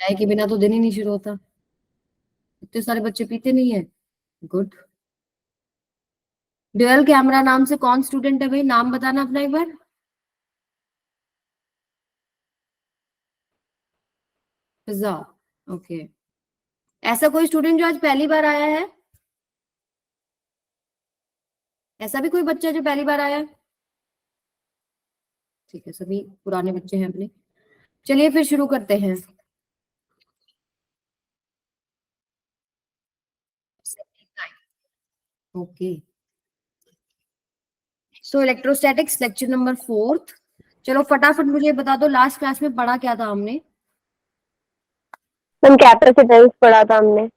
चाय के बिना तो दिन ही नहीं शुरू होता। इतने सारे बच्चे पीते नहीं है। गुड। ड्यूअल कैमरा नाम से कौन स्टूडेंट है भाई, नाम बताना अपना एक बार। फिजा। ओके। ऐसा कोई स्टूडेंट जो आज पहली बार आया है? ऐसा भी कोई बच्चा जो पहली बार आया है? ठीक है, सभी पुराने बच्चे हैं अपने। चलिए फिर शुरू करते हैं। ओके। सो इलेक्ट्रोस्टैटिक्स लेक्चर नंबर 4। चलो फटाफट मुझे बता दो, लास्ट क्लास में पढ़ा क्या था हमने? मैम कैपेसिटेंस पढ़ा था हमने।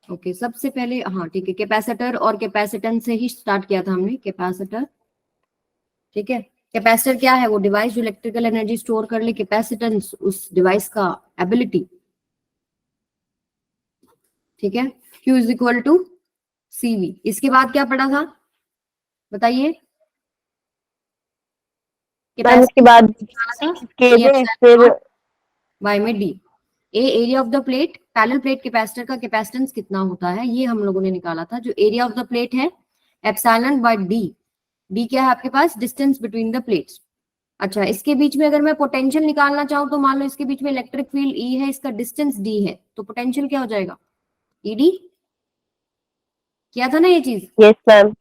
ओके, सबसे पहले हाँ ठीक है, कैपेसिटर और कैपेसिटेंस से ही स्टार्ट किया था हमने। कैपेसिटर, ठीक है। कैपेसिटर क्या है? वो डिवाइस जो इलेक्ट्रिकल एनर्जी स्टोर कर ले। कैपेसिटेंस उस डिवाइस का एबिलिटी, ठीक है। Q is equal to CV। इसके बाद क्या पढ़ा था बताइए? मैम इसके बाद के थे फिर बाय में D। Area of the plate, parallel plate capacitor का कैपेसिटेंस कितना होता है ये हम लोगों ने निकाला था। जो एरिया ऑफ द प्लेट है एप्सिलॉन बाय D। D क्या है आपके पास? Distance between the plates. अच्छा, इसके बीच में अगर मैं पोटेंशियल निकालना चाहूँ तो मान लो इसके बीच में इलेक्ट्रिक फील्ड E है, इसका डिस्टेंस D है, तो पोटेंशियल क्या हो जाएगा? ED। किया था ना ये चीज? Yes ma'am.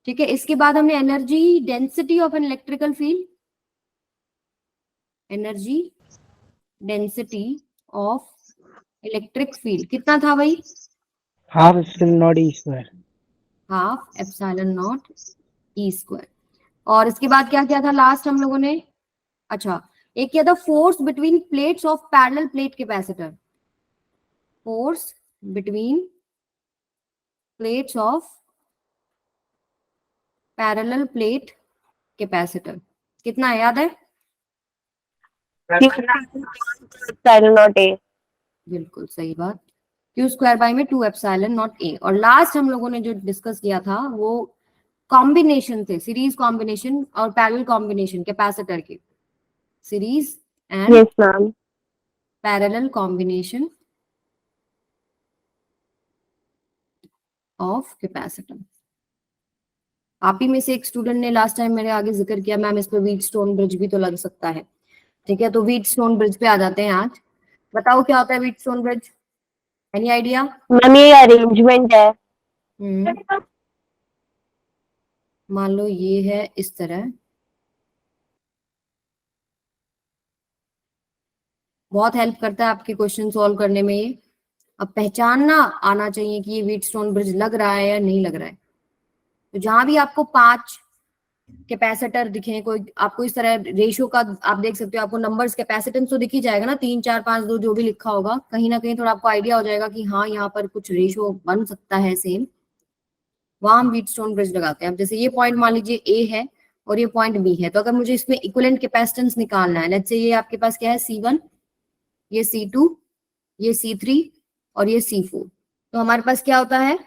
ठीक है। इसके बाद हमने energy density of an electrical field, energy density of electric field कितना था भाई? Half epsilon not E square. Half epsilon not E square. और इसके बाद क्या किया था लास्ट हम लोगों ने? अच्छा, एक किया था force between plates of parallel plate capacitor. Force between plates of parallel plate capacitor कितना है, याद है? Epsilon not a. बिल्कुल सही बात। Q स्क्वायर बाई में 2 एप्सिलॉन नॉट A। और लास्ट हम लोगों ने जो डिस्कस किया था वो कॉम्बिनेशन थे, सीरीज कॉम्बिनेशन और पैरेलल कॉम्बिनेशन कैपेसिटर के। Series and yes ma'am. Parallel combination of capacitor. आप ही में से एक स्टूडेंट ने लास्ट टाइम मेरे आगे जिक्र किया, मैम इस पे व्हीटस्टोन ब्रिज भी तो लग सकता है। ठीक है, तो व्हीटस्टोन ब्रिज पे आ जाते हैं आज। बताओ क्या होता है Wheatstone bridge? Any idea? Ma'am ये अरेंजमेंट है। मान लो ये है इस तरह, बहुत हेल्प करता है आपके क्वेश्चन सॉल्व करने में ये। अब पहचानना आना चाहिए कि ये व्हीटस्टोन ब्रिज लग रहा है या नहीं लग रहा है। तो जहां भी आपको 5 कैपेसिटर दिखे, कोई आपको इस तरह रेशियो का आप देख सकते हो, आपको नंबर्स कैपेसिटेंस तो दिख ही जाएगा ना, 3 4 5 2 जो भी लिखा होगा, कहीं ना कहीं थोड़ा आपको आइडिया हो जाएगा कि हाँ यहाँ पर कुछ रेशियो बन सकता है सेम। वहां हम व्हीटस्टोन ब्रिज लगाते हैं। अब जैसे ये पॉइंट मान लीजिए A है और ये पॉइंट B है, तो अगर मुझे इसमें इक्विवेलेंट कैपेसिटेंस निकालना है, लेट्स से ये आपके पास क्या है C1, ये C2, ये C3 और ये C4, तो हमारे पास क्या होता है?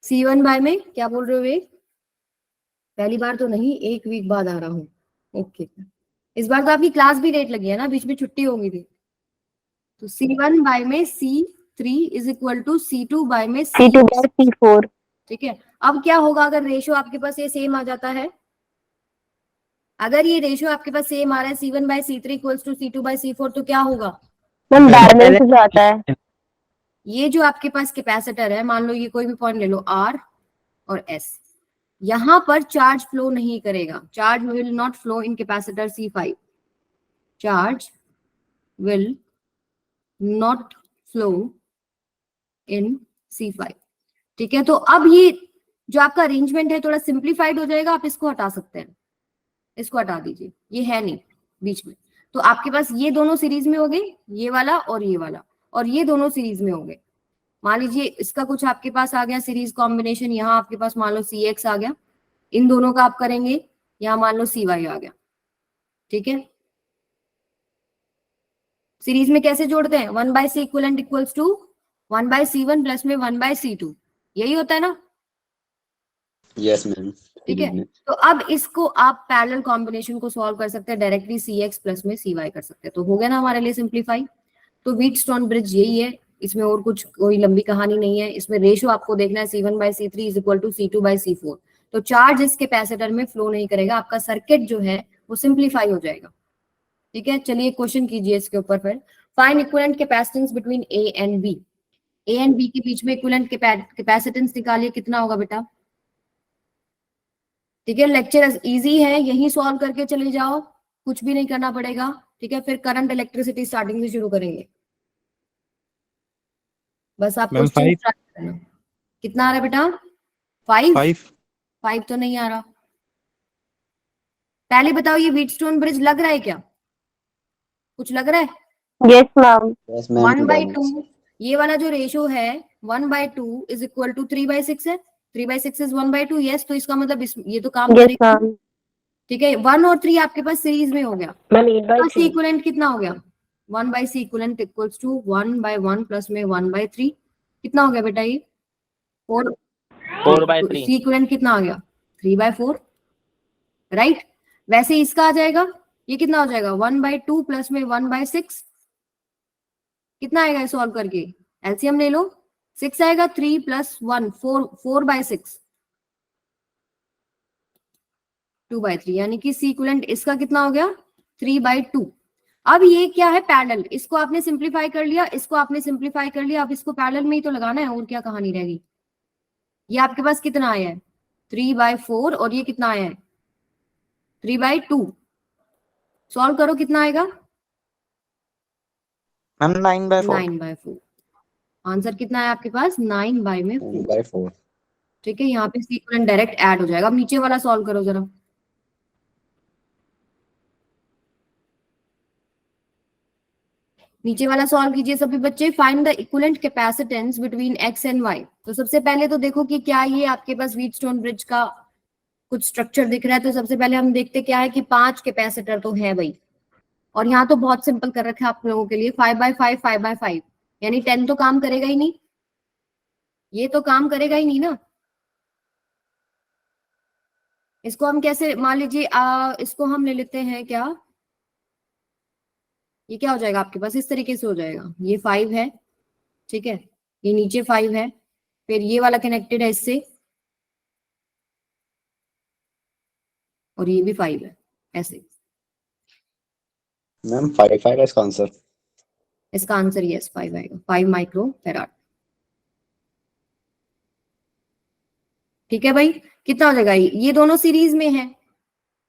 C1 बाय में क्या बोल रहे हो एक? पहली बार तो नहीं, एक वीक बाद आ रहा हूँ। ओके, इस बार तो आपकी क्लास भी लेट लगी है ना, बीच में छुट्टी होगी थी। तो C1 बाय में C3 is equal to C2 bye में C2 बाय C4। ठीक है। अब क्या होगा अगर रेशियो आपके पास ये सेम आ जाता है? अगर ये रेशियो आपके पास सेम आ रहा है C1 bye C3 equals to C2 bye C4, तो क्या होगा? मैम बैलेंस हो जाता है। ये जो आपके पास कैपेसिटर है, मान लो ये कोई भी पॉइंट ले लो R और S, यहां पर चार्ज फ्लो नहीं करेगा। Charge will not flow in capacitor C5। Charge will not flow in C5। ठीक है, तो अब ये जो आपका अरेंजमेंट है थोड़ा सिंप्लीफाइड हो जाएगा। आप इसको हटा सकते हैं, इसको हटा दीजिए, ये है नहीं बीच में। तो आपके पास ये दोनों सीरीज में हो गए, ये वाला और ये वाला, और ये दोनों सीरीज में हो गए। मान लीजिए इसका कुछ आपके पास आ गया सीरीज कॉम्बिनेशन, यहाँ आपके पास मान लो CX आ गया, इन दोनों का आप करेंगे, यहाँ मान लो CY आ गया। ठीक है, सीरीज में कैसे जोड़ते हैं? 1/C equivalent equals to 1/C1 plus में 1/C2, यही होता है ना? Yes ma'am. ठीक है, तो अब इसको आप पैरेलल कॉम्बिनेशन को सॉल्व कर सकते हैं डायरेक्टली, CX प्लस में CY कर सकते हैं, तो हो गया ना हमारे लिए सिंप्लीफाई। तो व्हीटस्टोन ब्रिज यही है, इसमें और कुछ कोई लंबी कहानी नहीं है। इसमें रेशियो आपको देखना है C1/C3 is equal to C2/C4। तो चार्ज इस कैपेसिटर में फ्लो नहीं करेगा, आपका सर्किट जो है वो सिंप्लीफाई हो जाएगा। ठीक है, चलिए क्वेश्चन कीजिए इसके ऊपर फिर। Find equivalent capacitance between A and B। A and B के बीच में इक्विवेलेंट कैपेसिटेंस निकालिए, कितना होगा बेटा। ठीक है, लेक्चर इजी है, यही सॉल्व करके चले जाओ, कुछ भी नहीं करना पड़ेगा। ठीक है, फिर करंट इलेक्ट्रिसिटी स्टार्टिंग से शुरू करेंगे, बस आप क्वेश्चन स्टार्ट करना। कितना आ रहा है बेटा? 5 तो नहीं आ रहा। पहले बताओ, ये व्हीटस्टोन ब्रिज लग रहा है क्या? कुछ लग रहा है? Yes ma'am. 1/2, ये वाला जो रेशियो है 1/2 इज इक्वल टू 3/6 है। 3/6 इज 1/2, यस। तो इसका मतलब ये तो काम करेगा। ठीक है, 1 और 3 आपके पास सीरीज में हो गया। C इक्विवेलेंट कितना हो गया? 1/C equivalent equals to 1/1 plus में 1/3। कितना हो गया बेटा ये? 4/3। C इक्विवेलेंट कितना आ गया? 3/4, राइट। वैसे इसका आ जाएगा, ये कितना हो जाएगा? 1/2 प्लस में 1/6। कितना आएगा सॉल्व करके? एलसीएम ले लो, 6 आएगा। 3 + 1 4/6, 2/3, यानी कि C इक्विवेलेंट इसका कितना हो गया? 3/2। अब ये क्या है? पैरेलल। इसको आपने सिंप्लीफाई कर लिया, इसको आपने सिंप्लीफाई कर लिया, अब इसको पैरेलल में ही तो लगाना है, और क्या कहानी रहेगी। ये आपके पास कितना आया है? 3/4, और ये कितना आया है? 3/2। सॉल्व करो, कितना आएगा? 9/4। आंसर कितना है आपके पास? 9/4। ठीक है, यहाँ पे C इक्विवेलेंट डायरेक्ट ऐड हो जाएगा। अब नीचे वाला सॉल्व करो जरा। नीचे वाला सॉल्व कीजिए सभी बच्चे। Find the equivalent capacitance between X and Y। तो सबसे पहले तो देखो कि क्या ये आपके पास व्हीटस्टोन ब्रिज का कुछ स्ट्रक्चर दिख रहा है। तो सबसे पहले हम देखते क्या है कि 5 कैपेसिटर तो है भाई, और यहाँ तो बहुत सिंपल कर रखा है आप लोगों के लिए, 5/5 5/5, यानी 10 तो काम करेगा ही नहीं, ये तो काम करेगा ही नहीं ना। इसको हम कैसे, मान लीजिए इसको हम ले लेते हैं क्या, ये क्या हो जाएगा आपके पास? इस तरीके से हो जाएगा। ये 5 है, ठीक है, ये नीचे 5 है, फिर ये वाला कनेक्टेड है इससे, और ये भी 5 है, ऐसे। मैम 5 है इसका आंसर। इसका आंसर यस 5 आएगा, 5 माइक्रो फैराड। ठीक है भाई, कितना हो जाएगा? ये दोनों सीरीज में है,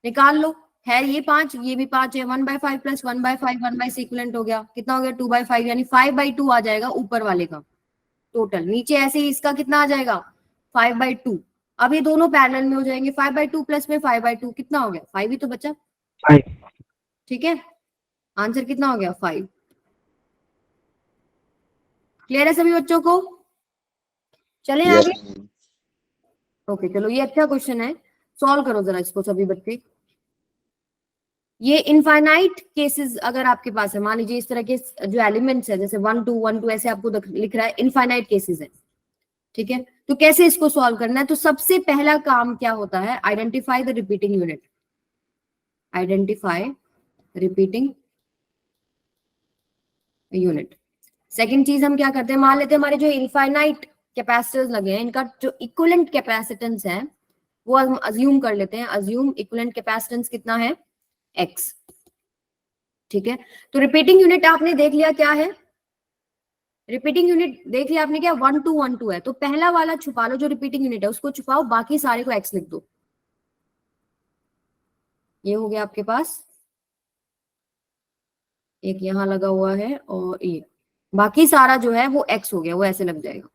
निकाल लो। है ये 5, ये भी 5 है। 1/5 प्लस 1/5 1/C इक्विवेलेंट हो गया, कितना हो गया? 2/5, यानी 5/2 आ जाएगा ऊपर वाले का टोटल। नीचे ऐसे ही इसका कितना आ जाएगा? 5/2। अब ये दोनों पैरेलल में हो जाएंगे। 5/2 प्लस में 5/2 कितना हो गया? 5 ही तो बचा। 5। ठीक है, आंसर कितना हो गया? 5। क्लियर है सभी बच्चों को? चले आगे। ओके चलो, ये अच्छा क्वेश्चन है, सॉल्व करो जरा इसको सभी बच्चे। ये इनफाइनाइट केसेस अगर आपके पास है, मान लीजिए इस तरह के जो एलिमेंट्स है, जैसे 1 2 1 2 ऐसे आपको लिख रहा है, इनफाइनाइट केसेस है। ठीक है, तो कैसे इसको सॉल्व करना है? तो सबसे पहला काम क्या होता है? Identify the repeating unit. Identify repeating unit. Second चीज हम क्या करते हैं, मान लेते हैं हमारे जो इनफाइनाइट कैपेसिटर्स लगे हैं, इनका जो इक्विवेलेंट कैपेसिटेंस है वो हम अज्यूम कर लेते हैं। अज्यूम इक्विवेलेंट कैपेसिटेंस कितना है? X। ठीक है, तो रिपीटिंग यूनिट आपने देख लिया क्या है? रिपीटिंग यूनिट देख लिया आपने क्या? 1 2 1 2 है, तो पहला वाला छुपा लो, जो रिपीटिंग यूनिट है उसको छुपाओ, बाकी सारे को X लिख दो। ये हो गया आपके पास, एक यहां लगा हुआ है, और ये बाकी सारा जो है वो X हो गया, वो ऐसे लग जाएगा।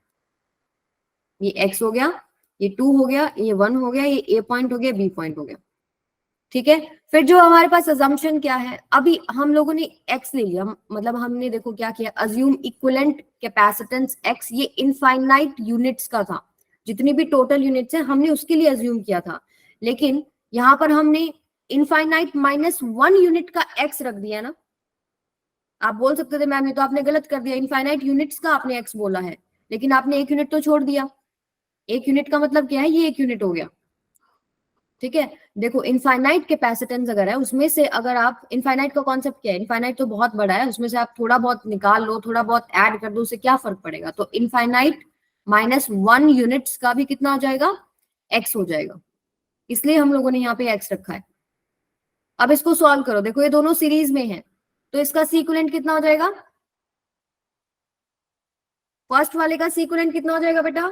ये X हो गया, ये 2 हो गया, ये 1 हो गया, ये A पॉइंट हो गया, B पॉइंट हो गया। ठीक है, फिर जो हमारे पास अजम्पशन क्या है, अभी हम लोगों ने X ले लिया, मतलब हमने देखो क्या किया, अज्यूम इक्विवेलेंट कैपेसिटेंस X। ये इनफाइनाइट यूनिट्स का था, जितनी भी टोटल यूनिट्स है हमने उसके लिए अज्यूम किया था, लेकिन यहाँ पर हमने इनफाइनाइट -1 यूनिट का X रख दिया ना। आप बोल सकते थे मैम ये तो आपने गलत कर दिया, इनफाइनाइट यूनिट्स का आपने X बोला है, लेकिन आपने 1 यूनिट तो छोड़ दिया। 1 यूनिट का मतलब क्या है? ये 1 यूनिट हो गया। ठीक है, देखो इनफाइनाइट कैपेसिटेंस अगर है उसमें से अगर आप, इनफाइनाइट का कॉन्सेप्ट क्या है, इनफाइनाइट तो बहुत बड़ा है, उसमें से आप थोड़ा बहुत निकाल लो, थोड़ा बहुत ऐड कर दो, उससे क्या फर्क पड़ेगा। तो इनफाइनाइट -1 यूनिट्स का भी कितना हो जाएगा, एक्स हो जाएगा, इसलिए हम लोगों ने यहाँ पे एक्स रखा है। अब इसको सॉल्व करो, देखो ये दोनों सीरीज में है, तो इसका सीक्वेंट कितना हो जाएगा, फर्स्ट वाले का सीक्वेंट कितना हो जाएगा बेटा,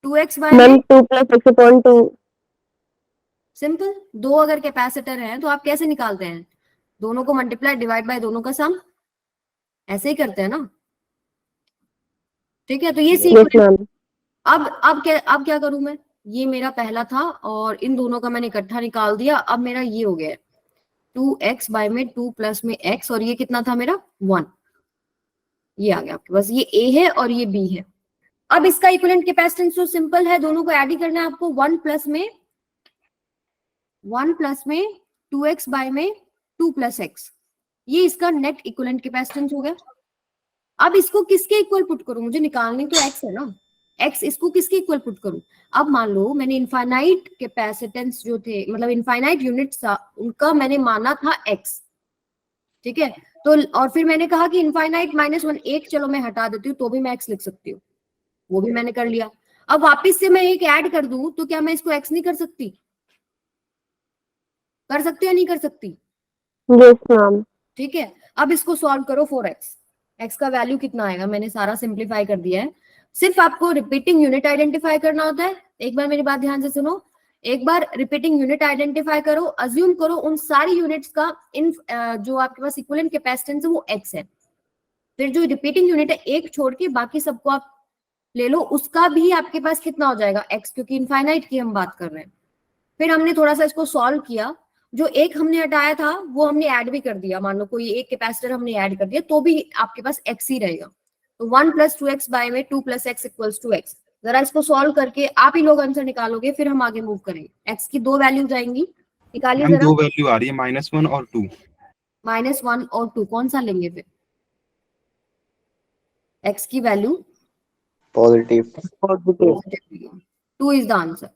2x बाय मैम में 2 + x/2। सिंपल, दो अगर कैपेसिटर हैं तो आप कैसे निकालते हैं, दोनों को मल्टीप्लाई डिवाइड बाय दोनों का सम, ऐसे ही करते हैं ना। ठीक है, तो ये यस सीक्वेंस। मैम। अब क्या करूं मैं, ये मेरा पहला था और इन दोनों का मैंने इकट्ठा निकाल दिया, अब मेरा ये हो गया 2x बाय में 2 प्लस में x, और ये कितना था मेरा 1, ये आ गया आपके पास, ये a है और ये b है। अब इसका इक्विवेलेंट कैपेसिटेंस तो सिंपल है, दोनों को ऐड ही करना है आपको, 1 प्लस में 2x बाय में 2 प्लस x, ये इसका नेट इक्विवेलेंट कैपेसिटेंस हो गया। अब इसको किसके इक्वल पुट करूं, मुझे निकालनी तो x है ना, x, इसको किसके इक्वल पुट करूं। अब मान लो मैंने इनफाइनाइट कैपेसिटेंस जो थे, मतलब इनफाइनाइट यूनिट्स था, उनका मैंने माना था x, ठीक है, तो और फिर मैंने कहा कि इनफाइनाइट -1 एक, चलो मैं हटा देती हूँ तो भी मैं x लिख सकती हूँ, वो भी मैंने कर लिया। अब वापस से मैं एक ऐड कर दूं तो क्या मैं इसको x नहीं कर सकती, कर सकती या नहीं कर सकती, यस मैम। ठीक है। अब इसको सॉल्व करो 4x, x का वैल्यू कितना आएगा, मैंने सारा सिंप्लीफाई कर दिया है, सिर्फ आपको रिपीटिंग यूनिट आइडेंटिफाई करना होता है। एक बार मेरी बात ध्यान से सुनो, एक बार रिपीटिंग यूनिट आइडेंटिफाई करो, अज्यूम करो उन सारी यूनिट्स का इन जो आपके पास इक्विवेलेंट कैपेसिटेंस है वो x है, फिर जो रिपीटिंग यूनिट है एक छोड़ के बाकी सबको आप ले लो, उसका भी आपके पास कितना हो जाएगा x, क्योंकि इनफाइनाइट की हम बात कर रहे हैं। फिर हमने थोड़ा सा इसको सॉल्व किया, जो एक हमने हटाया था वो हमने ऐड भी कर दिया, मान लो कोई एक कैपेसिटर हमने ऐड कर दिया तो भी आपके पास x ही रहेगा। तो 1 + 2x बाय में 2 + x = x। जरा इसको सॉल्व करके आप ही लोग आंसर निकालोगे, फिर हम आगे मूव करेंगे। x की दो वैल्यूज आएंगी, निकालिए मैम जरा। दो वैल्यू आ रही है, -1 और 2। -1 और 2 कौन सा लेंगे फिर, x की value positive. Positive, 2 is the answer.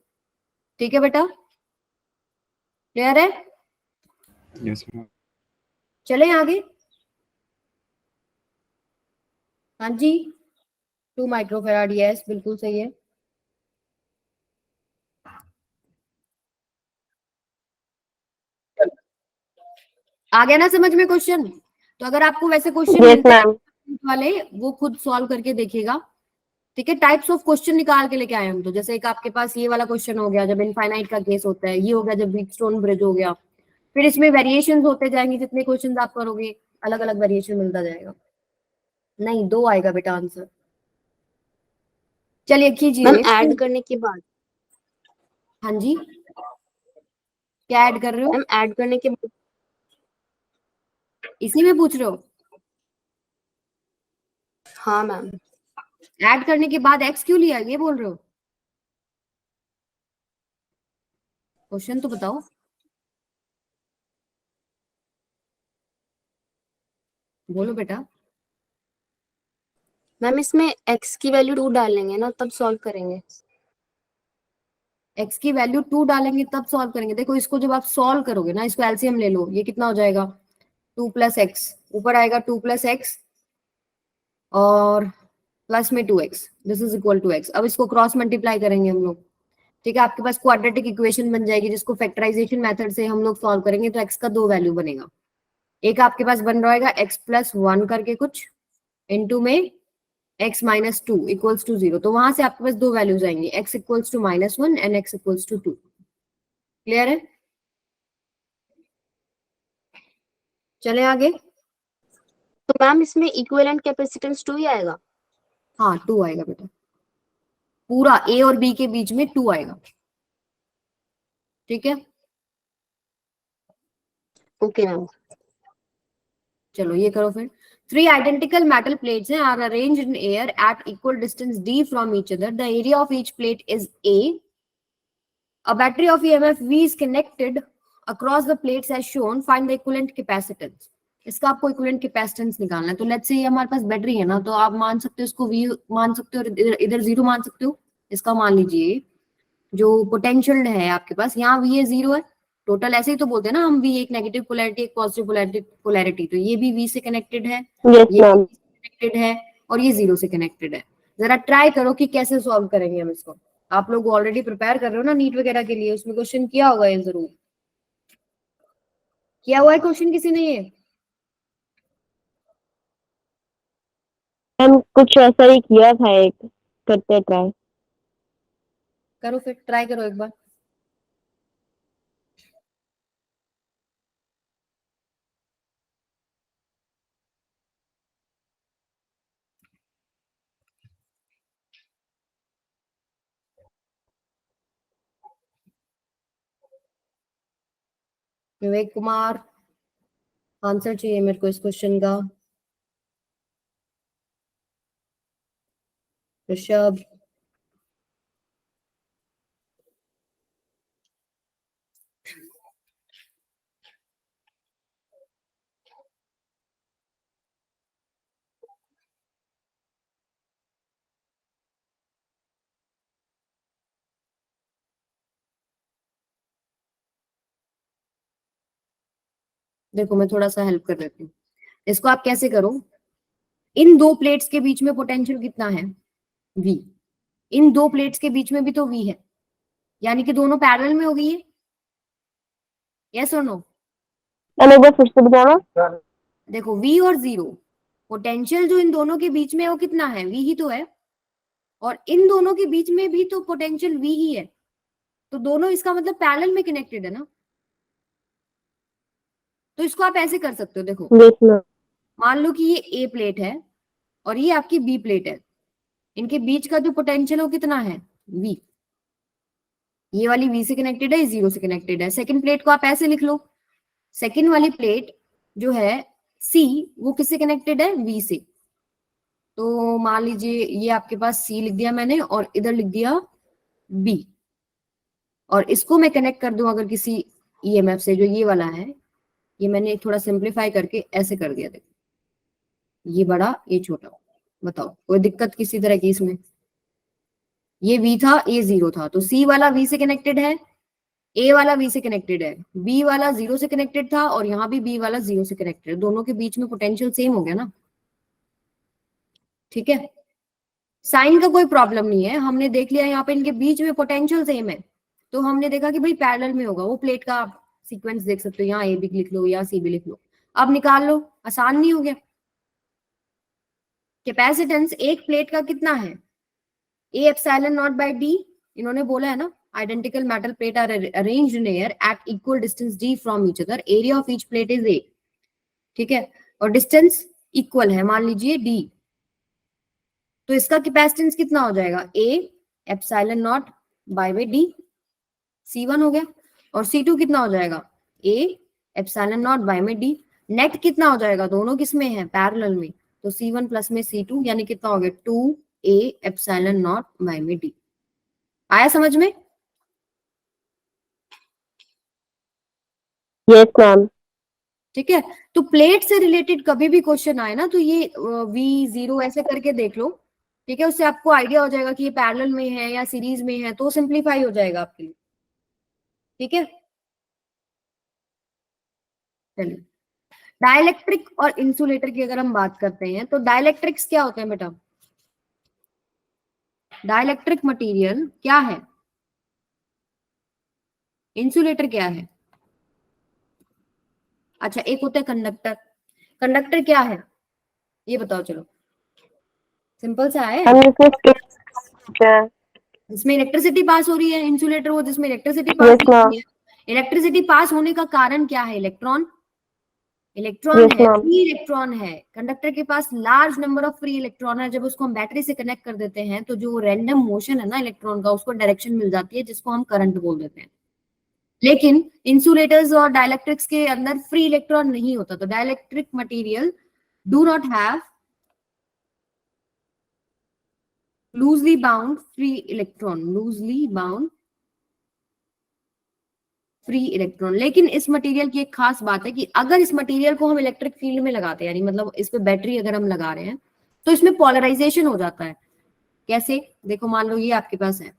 ठीक है बेटा, क्लियर है, यस मैम। चलें आगे। हाँ जी, 2 माइक्रोफेराड, यस बिल्कुल सही है। आ गया ना समझ में क्वेश्चन, तो अगर आपको वैसे क्वेश्चन यस मिलते हैं मैम। वाले, वो खुद सॉल्व करके देखिएगा। ठीक है, टाइप्स ऑफ क्वेश्चन निकाल के लेके आए हम, तो जैसे एक आपके पास ये वाला क्वेश्चन हो गया जब इनफाइनाइट का केस होता है, ये हो गया जब व्हीटस्टोन ब्रिज हो गया, फिर इसमें वेरिएशंस होते जाएंगे, जितने क्वेश्चंस आप करोगे अलग अलग वेरिएशन मिलता जाएगा। नहीं, 2 आएगा बेटा आंसर। चलिए मैम कीजिए। ऐड करने के बाद, हाँ जी, क्या ऐड कर रहे हो, मैम ऐड करने के बाद, इसी में पूछ रहे हो, हाँ मैम। ऐड करने के बाद एक्स क्यों लिया, ये बोल रहे हो, क्वेश्चन तो बताओ, बोलो बेटा। मैम इसमें x की वैल्यू 2 डालेंगे ना, तब सॉल्व करेंगे। x की वैल्यू 2 डालेंगे तब सॉल्व करेंगे। देखो इसको जब आप सॉल्व करोगे ना, इसको एलसीएम ले लो, ये कितना हो जाएगा 2 + x, ऊपर आएगा 2 + x और प्लस में 2x, this is equal to x। अब इसको क्रॉस मल्टीप्लाई करेंगे हम लोग, ठीक है, आपके पास क्वाड्रेटिक इक्वेशन बन जाएगी, जिसको फैक्टराइजेशन मेथड से हम लोग सॉल्व करेंगे, तो x का 2 वैल्यू बनेगा। एक आपके पास बन रहेगा x + 1 करके कुछ, इनटू में x - 2 = 0, तो वहां से आपके पास 2 वैल्यूज आएंगी, x = -1 एंड x = 2। क्लियर है, चले आगे। तो मैम इसमें इक्विवेलेंट कैपेसिटेंस 2 ही आएगा। हाँ 2 आएगा बेटा, पूरा a और b के बीच में 2 आएगा, ठीक है। Okay ma'am. चलो ये करो फिर। 3 identical metal plates are arranged in air at equal distance d from each other. The area of each plate is A. A battery of EMF V is connected across the plates as shown. Find the equivalent capacitance. इसका आपको equivalent capacitance निकालना है। तो let's say ये हमारे पास battery है ना, तो आप मान सकते हो इसको V मान सकते हो, इधर 0 मान सकते हो, इसका मान लीजिए जो पोटेंशियल है आपके पास, यहाँ V जीरो है, टोटल ऐसे ही तो बोलते हैं ना हम, V एक नेगेटिव पोलैरिटी एक पॉजिटिव पोलैरिटी, तो ये भी V से कनेक्टेड है, यस ये मैम। भी कनेक्टेड है, और ये जीरो से कनेक्टेड है। जरा ट्राई करो कि कैसे सॉल्व करेंगे हम इसको। आप लोग ऑलरेडी प्रिपेयर कर रहे हो ना नीट वगैरह के लिए, उसमें क्वेश्चन किया होगा ये, जरूर किया हुआ है क्वेश्चन किसी ने ये? मैम कुछ ऐसा ही किया था, एक करते ट्राई। करो फिर, ट्राई करो एक बार। विवेक कुमार, आंसर चाहिए मेरे को इस क्वेश्चन का। ऋषभ, देखो मैं थोड़ा सा हेल्प कर देती हूँ इसको। आप कैसे करो, इन दो प्लेट्स के बीच में पोटेंशियल कितना है? V। इन दो प्लेट्स के बीच में भी तो V है, यानी कि दोनों पैरेलल में हो गई है। यस और नो? मैम एक बार फिर से बताना। देखो V और जीरो, पोटेंशियल जो इन दोनों के बीच में है वो कितना है? V ही तो है, और इन दोनों के बीच में भी तो पोटेंशियल V ही है, तो दोनों इसका मतलब पैरेलल में कनेक्टेड है ना। तो इसको आप ऐसे कर सकते हो, देखो यस मैम। मान लो कि ये A प्लेट है और ये आपकी B प्लेट है, इनके बीच का जो पोटेंशियल है वो कितना है? V। ये वाली V से कनेक्टेड है, ये जीरो से कनेक्टेड है। सेकंड प्लेट को आप ऐसे लिख लो, सेकंड वाली प्लेट जो है C, वो किससे कनेक्टेड है? V से। तो मान लीजिए ये आपके पास C लिख दिया मैंने और इधर लिख दिया B, और इसको मैं कनेक्ट कर दूं अगर किसी EMF से, जो ये वाला है, ये मैंने थोड़ा सिंप्लीफाई करके ऐसे कर दिया। देखो ये बड़ा ये छोटा, बताओ कोई दिक्कत किसी तरह की इसमें? ये V था, ये जीरो था, तो C वाला V से कनेक्टेड है, A वाला V से कनेक्टेड है, B वाला जीरो से कनेक्टेड था, और यहाँ भी B वाला जीरो से कनेक्टेड है। दोनों के बीच में पोटेंशियल सेम हो गया ना, ठीक है। साइन का कोई प्रॉब्लम नहीं है, हमने देख लिया यहाँ पे इनके बीच में पोटेंशियल सेम है, तो हमने देखा कि भाई पैरेलल में होगा। वो प्लेट का आप सीक्वेंस देख सकते हो, यहाँ A भी लिख लो या C भी लिख लो, अब निकाल लो, आसान नहीं हो गया? कैपेसिटेंस एक प्लेट का कितना है? A epsilon naught by D, इन्होंने बोला है ना, identical metal plate are arranged in air at equal distance d from each other, area of each plate is A, ठीक है, और डिस्टेंस इक्वल है मान लीजिए D, तो इसका कैपेसिटेंस कितना हो जाएगा? A epsilon naught by D, C1 हो गया, और C2 कितना हो जाएगा? A एप्सिलॉन नॉट बाय में D। नेट कितना हो जाएगा? दोनों किसमें है? पैरेलल में, तो C1 प्लस में C2 यानी कितना हो गया? 2A एप्सिलॉन नॉट बाय में D। आया समझ में? Yes ma'am. ठीक है, तो प्लेट से रिलेटेड कभी भी क्वेश्चन आए ना, तो ये V जीरो ऐसे करके देख लो, ठीक है, उससे आपको आइडिया हो जाएगा कि ये पैरेलल में है या सीरीज में है, तो सिंप्लीफाई हो जाएगा आपके लिए, ठीक है। चलिए, डाइलेक्ट्रिक और इंसुलेटर की अगर हम बात करते हैं, तो डाइलेक्ट्रिक्स क्या होते हैं बेटा? डाइलेक्ट्रिक मटेरियल क्या है? इंसुलेटर क्या है? अच्छा, एक होता है कंडक्टर। कंडक्टर क्या है ये बताओ, चलो सिंपल सा है, हम इसमें जिसमें इलेक्ट्रिसिटी पास हो रही है। इंसुलेटर वो जिसमें इलेक्ट्रिसिटी पास यस हो मैम। रही है। इलेक्ट्रिसिटी पास होने का कारण क्या है? इलेक्ट्रॉन, इलेक्ट्रॉन यस है, मैम। फ्री इलेक्ट्रॉन है। कंडक्टर के पास large number of free electron है। जब उसको हम बैटरी से कनेक्ट कर देते हैं, तो जो रैंडम मोशन है ना इलेक्ट्रॉन का, उसको डायरेक्शन मिल जाती है, जिसको हम करंट बोल देते हैं। लेकिन इंसुलेटर्स और डाइलेक्ट्रिक्स के अंदर फ्री इलेक्ट्रॉन नहीं होता, तो dielectric material do not have loosely bound free electron, loosely bound free electron. लेकिन इस मटेरियल की एक खास बात है कि अगर इस मटेरियल को हम इलेक्ट्रिक फील्ड में लगाते हैं, यानी मतलब इस पे बैटरी अगर हम लगा रहे हैं, तो इसमें पोलराइजेशन हो जाता है। कैसे? देखो मान लो ये आपके पास है,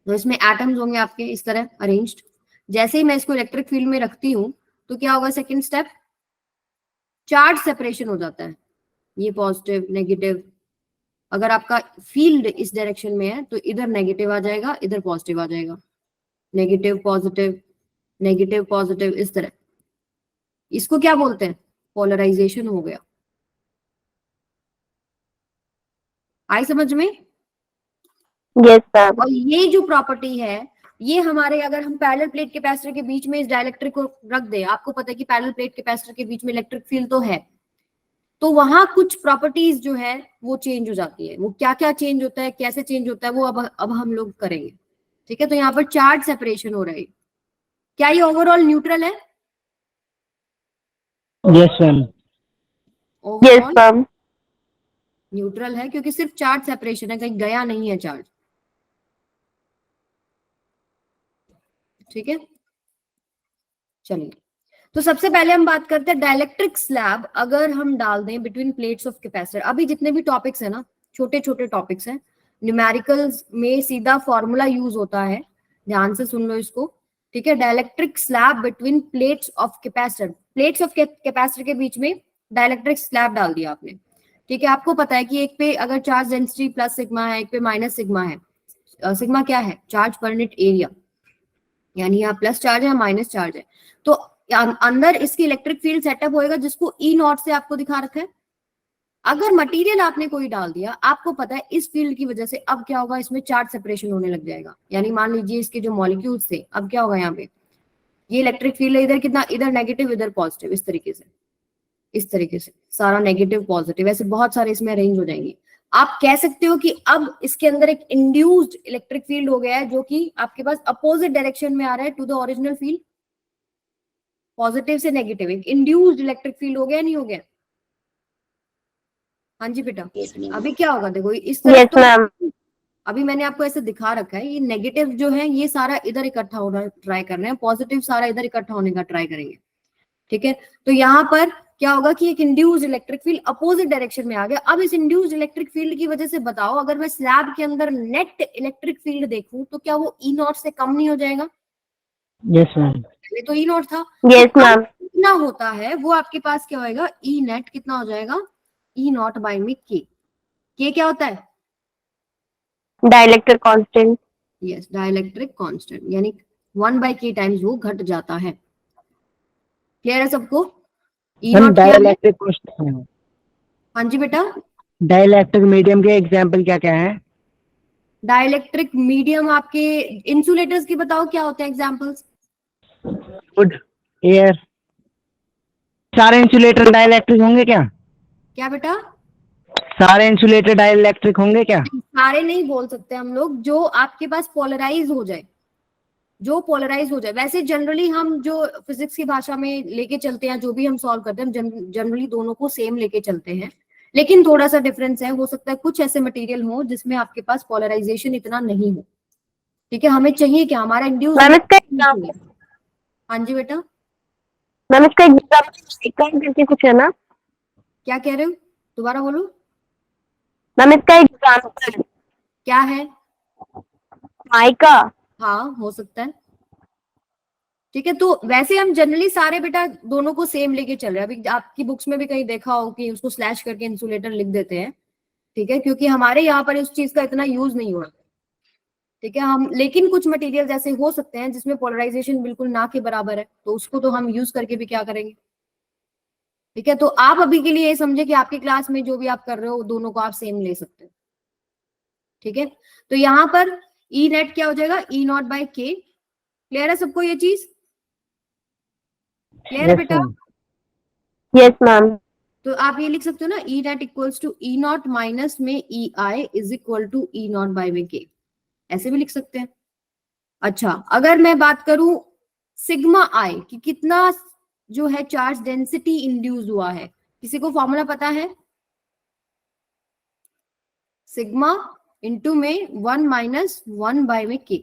तो इसमें एटम्स होंगे आपके इस तरह अरेंज्ड। जैसे ही मैं इसको इलेक्ट्रिक फील्ड में रखती हूँ तो क्या होगा, सेकंड स्टेप, चार्ज सेपरेशन हो जाता है। ये पॉजिटिव नेगेटिव, अगर आपका फील्ड इस डायरेक्शन में है तो इधर नेगेटिव आ जाएगा, इधर पॉजिटिव आ जाएगा, नेगेटिव पॉजिटिव नेगेटिव पॉजिटिव, इस तरह। इसको क्या बोलते हैं, पोलराइजेशन हो गया। आई समझ में? Yes ma'am. और ये जो प्रॉपर्टी है, ये हमारे, अगर हम पैरेलल प्लेट कैपेसिटर के बीच में इस डाइलेक्ट्रिक को रख दे, आपको पता है कि पैरेलल प्लेट कैपेसिटर के बीच में इलेक्ट्रिक फील्ड तो है, तो वहां कुछ प्रॉपर्टीज जो है वो चेंज हो जाती है। वो क्या क्या चेंज होता है, कैसे चेंज होता है, वो अब हम लोग करेंगे। ठीक है, तो यहाँ पर चार्ज सेपरेशन हो रहा है। क्या ये ओवरऑल न्यूट्रल है? Yes, ma'am. Yes overall ma'am. Neutral है, क्योंकि सिर्फ चार्ज सेपरेशन है, कहीं गया नहीं है चार्ज। ठीक है, चलिए, तो सबसे पहले हम बात करते हैं डाइलेक्ट्रिक स्लैब अगर हम डाल दें बिटवीन प्लेट्स ऑफ कैपेसिटर। अभी जितने भी टॉपिक्स है ना, छोटे छोटे टॉपिक्स हैं, न्यूमेरिकल्स में सीधा फॉर्मूला यूज होता है, ध्यान से सुन लो इसको। ठीक है, dielectric slab between plates of capacitor, plates of capacitor के बीच में डाइलेक्ट्रिक स्लैब डाल दिया आपने। ठीक है, आपको पता है कि एक पे अगर चार्ज डेंसिटी प्लस सिग्मा है, एक पे माइनस सिग्मा है। सिग्मा क्या है, चार्ज पर यूनिट एरिया, यानी यहाँ प्लस चार्ज है माइनस चार्ज है। तो अंदर इसकी इलेक्ट्रिक फील्ड सेटअप होएगा, जिसको ई नॉट से आपको दिखा रखा है। अगर मटेरियल आपने कोई डाल दिया, आपको पता है इस फील्ड की वजह से अब क्या होगा, इसमें चार्ज सेपरेशन होने लग जाएगा। यानी मान लीजिए इसके जो मॉलिक्यूल्स थे, अब क्या होगा, यहाँ पे ये इलेक्ट्रिक फील्ड है, इधर कितना, इधर नेगेटिव इधर पॉजिटिव, इस तरीके से सारा नेगेटिव पॉजिटिव, ऐसे बहुत सारे इसमें अरेंज हो जाएंगे। आप कह सकते हो कि अब इसके अंदर एक इंड्यूस्ड इलेक्ट्रिक फील्ड हो गया है, जो कि आपके पास अपोजिट डायरेक्शन में आ रहा है to the original field, positive से नेगेटिव, एक इंड्यूस्ड इलेक्ट्रिक फील्ड हो गया, नहीं हो गया? हाँ जी बेटा, अभी क्या होगा, देखो इस तरह यस मैम। अभी मैंने आपको ऐसे दिखा रखा है, ये नेगेटिव जो है ये सारा इधर इकट्ठा होना ट्राई कर रहे हैं, पॉजिटिव सारा इधर इकट्ठा होने का ट्राई करेंगे। ठीक है, तो यहाँ पर क्या होगा कि एक induced electric field opposite direction में आ गया। अब इस इंड्यूस्ड इलेक्ट्रिक फील्ड की वजह से बताओ, अगर मैं स्लैब के अंदर नेट इलेक्ट्रिक फील्ड देखूं तो क्या वो ई नॉट से कम नहीं हो जाएगा? Yes, ma'am. पहले तो ई नॉट था, यस तो मैम। कितना होता है वो आपके पास क्या होएगा, ई नेट कितना हो जाएगा, ई नॉट बाय में के क्या होता है, dielectric constant. Yes, dielectric constant, यानी 1/k टाइम्स वो घट जाता है। क्लियर है सबको? ई हम नॉट क्या है? डाइलेक्ट्रिक क्वेश्चन, हाँ जी बेटा, डाइलेक्ट्रिक मीडियम के एग्जाम्पल क्या क्या है? डाइलेक्ट्रिक मीडियम आपके इंसुलेटर्स की बताओ क्या होते हैं एग्जांपल्स? Would, air. सारे इंसुलेटर डाइलेक्ट्रिक होंगे क्या? क्या बेटा? सारे इंसुलेटर डाइलेक्ट्रिक होंगे क्या? सारे नहीं बोल सकते हम लोग, जो आपके पास पोलराइज हो जाए, जो पोलराइज हो जाए। वैसे जनरली हम जो फिजिक्स की भाषा में लेके चलते हैं, जो भी हम सॉल्व करते हैं, जनरली दोनों को सेम लेके चलते हैं, लेकिन थोड़ा सा डिफरेंस है। हो सकता है कुछ ऐसे मटेरियल हो जिसमें आपके पास पोलराइजेशन इतना नहीं हो। ठीक है, हमें चाहिए क्या, हमारा इंड्यूस। मैम इसका एग्जांपल, हाँ जी बेटा, मैम इसका एग्जांपल करके कुछ है ना? क्या कह रहे हो, दोबारा बोलो। मैम इसका एग्जांपल क्या है? माइका। हाँ, हो सकता है। ठीक है, तो वैसे हम जनरली सारे बेटा दोनों को सेम लेके चल रहे हैं। अभी आपकी बुक्स में भी कहीं देखा हो कि उसको स्लैश करके इंसुलेटर लिख देते हैं। ठीक है, क्योंकि हमारे यहाँ पर उस चीज का इतना यूज नहीं हो रहा। ठीक है, हम लेकिन कुछ मटेरियल ऐसे हो सकते हैं जिसमें पोलराइजेशन बिल्कुल ना के बराबर है, तो उसको तो हम यूज करके भी क्या करेंगे। ठीक है, तो आप अभी के लिए ये समझे कि आपकी क्लास में जो भी आप कर रहे हो दोनों को आप सेम ले सकते हो। ठीक है, तो यहाँ पर ई नेट क्या हो जाएगा, E naught by K. Clear है सबको ये चीज? क्लियर है Yes, बेटा? ma'am. Yes ma'am. तो आप ये लिख सकते हो ना, E net equals to E naught minus में E I is equal to E naught by में के, ऐसे भी लिख सकते हैं। अच्छा, अगर मैं बात करूं सिग्मा आई कि कितना जो है चार्ज डेंसिटी इंड्यूस हुआ है, किसी को फॉर्मूला पता है? सिग्मा इंटू में 1 माइनस 1 बाय में के।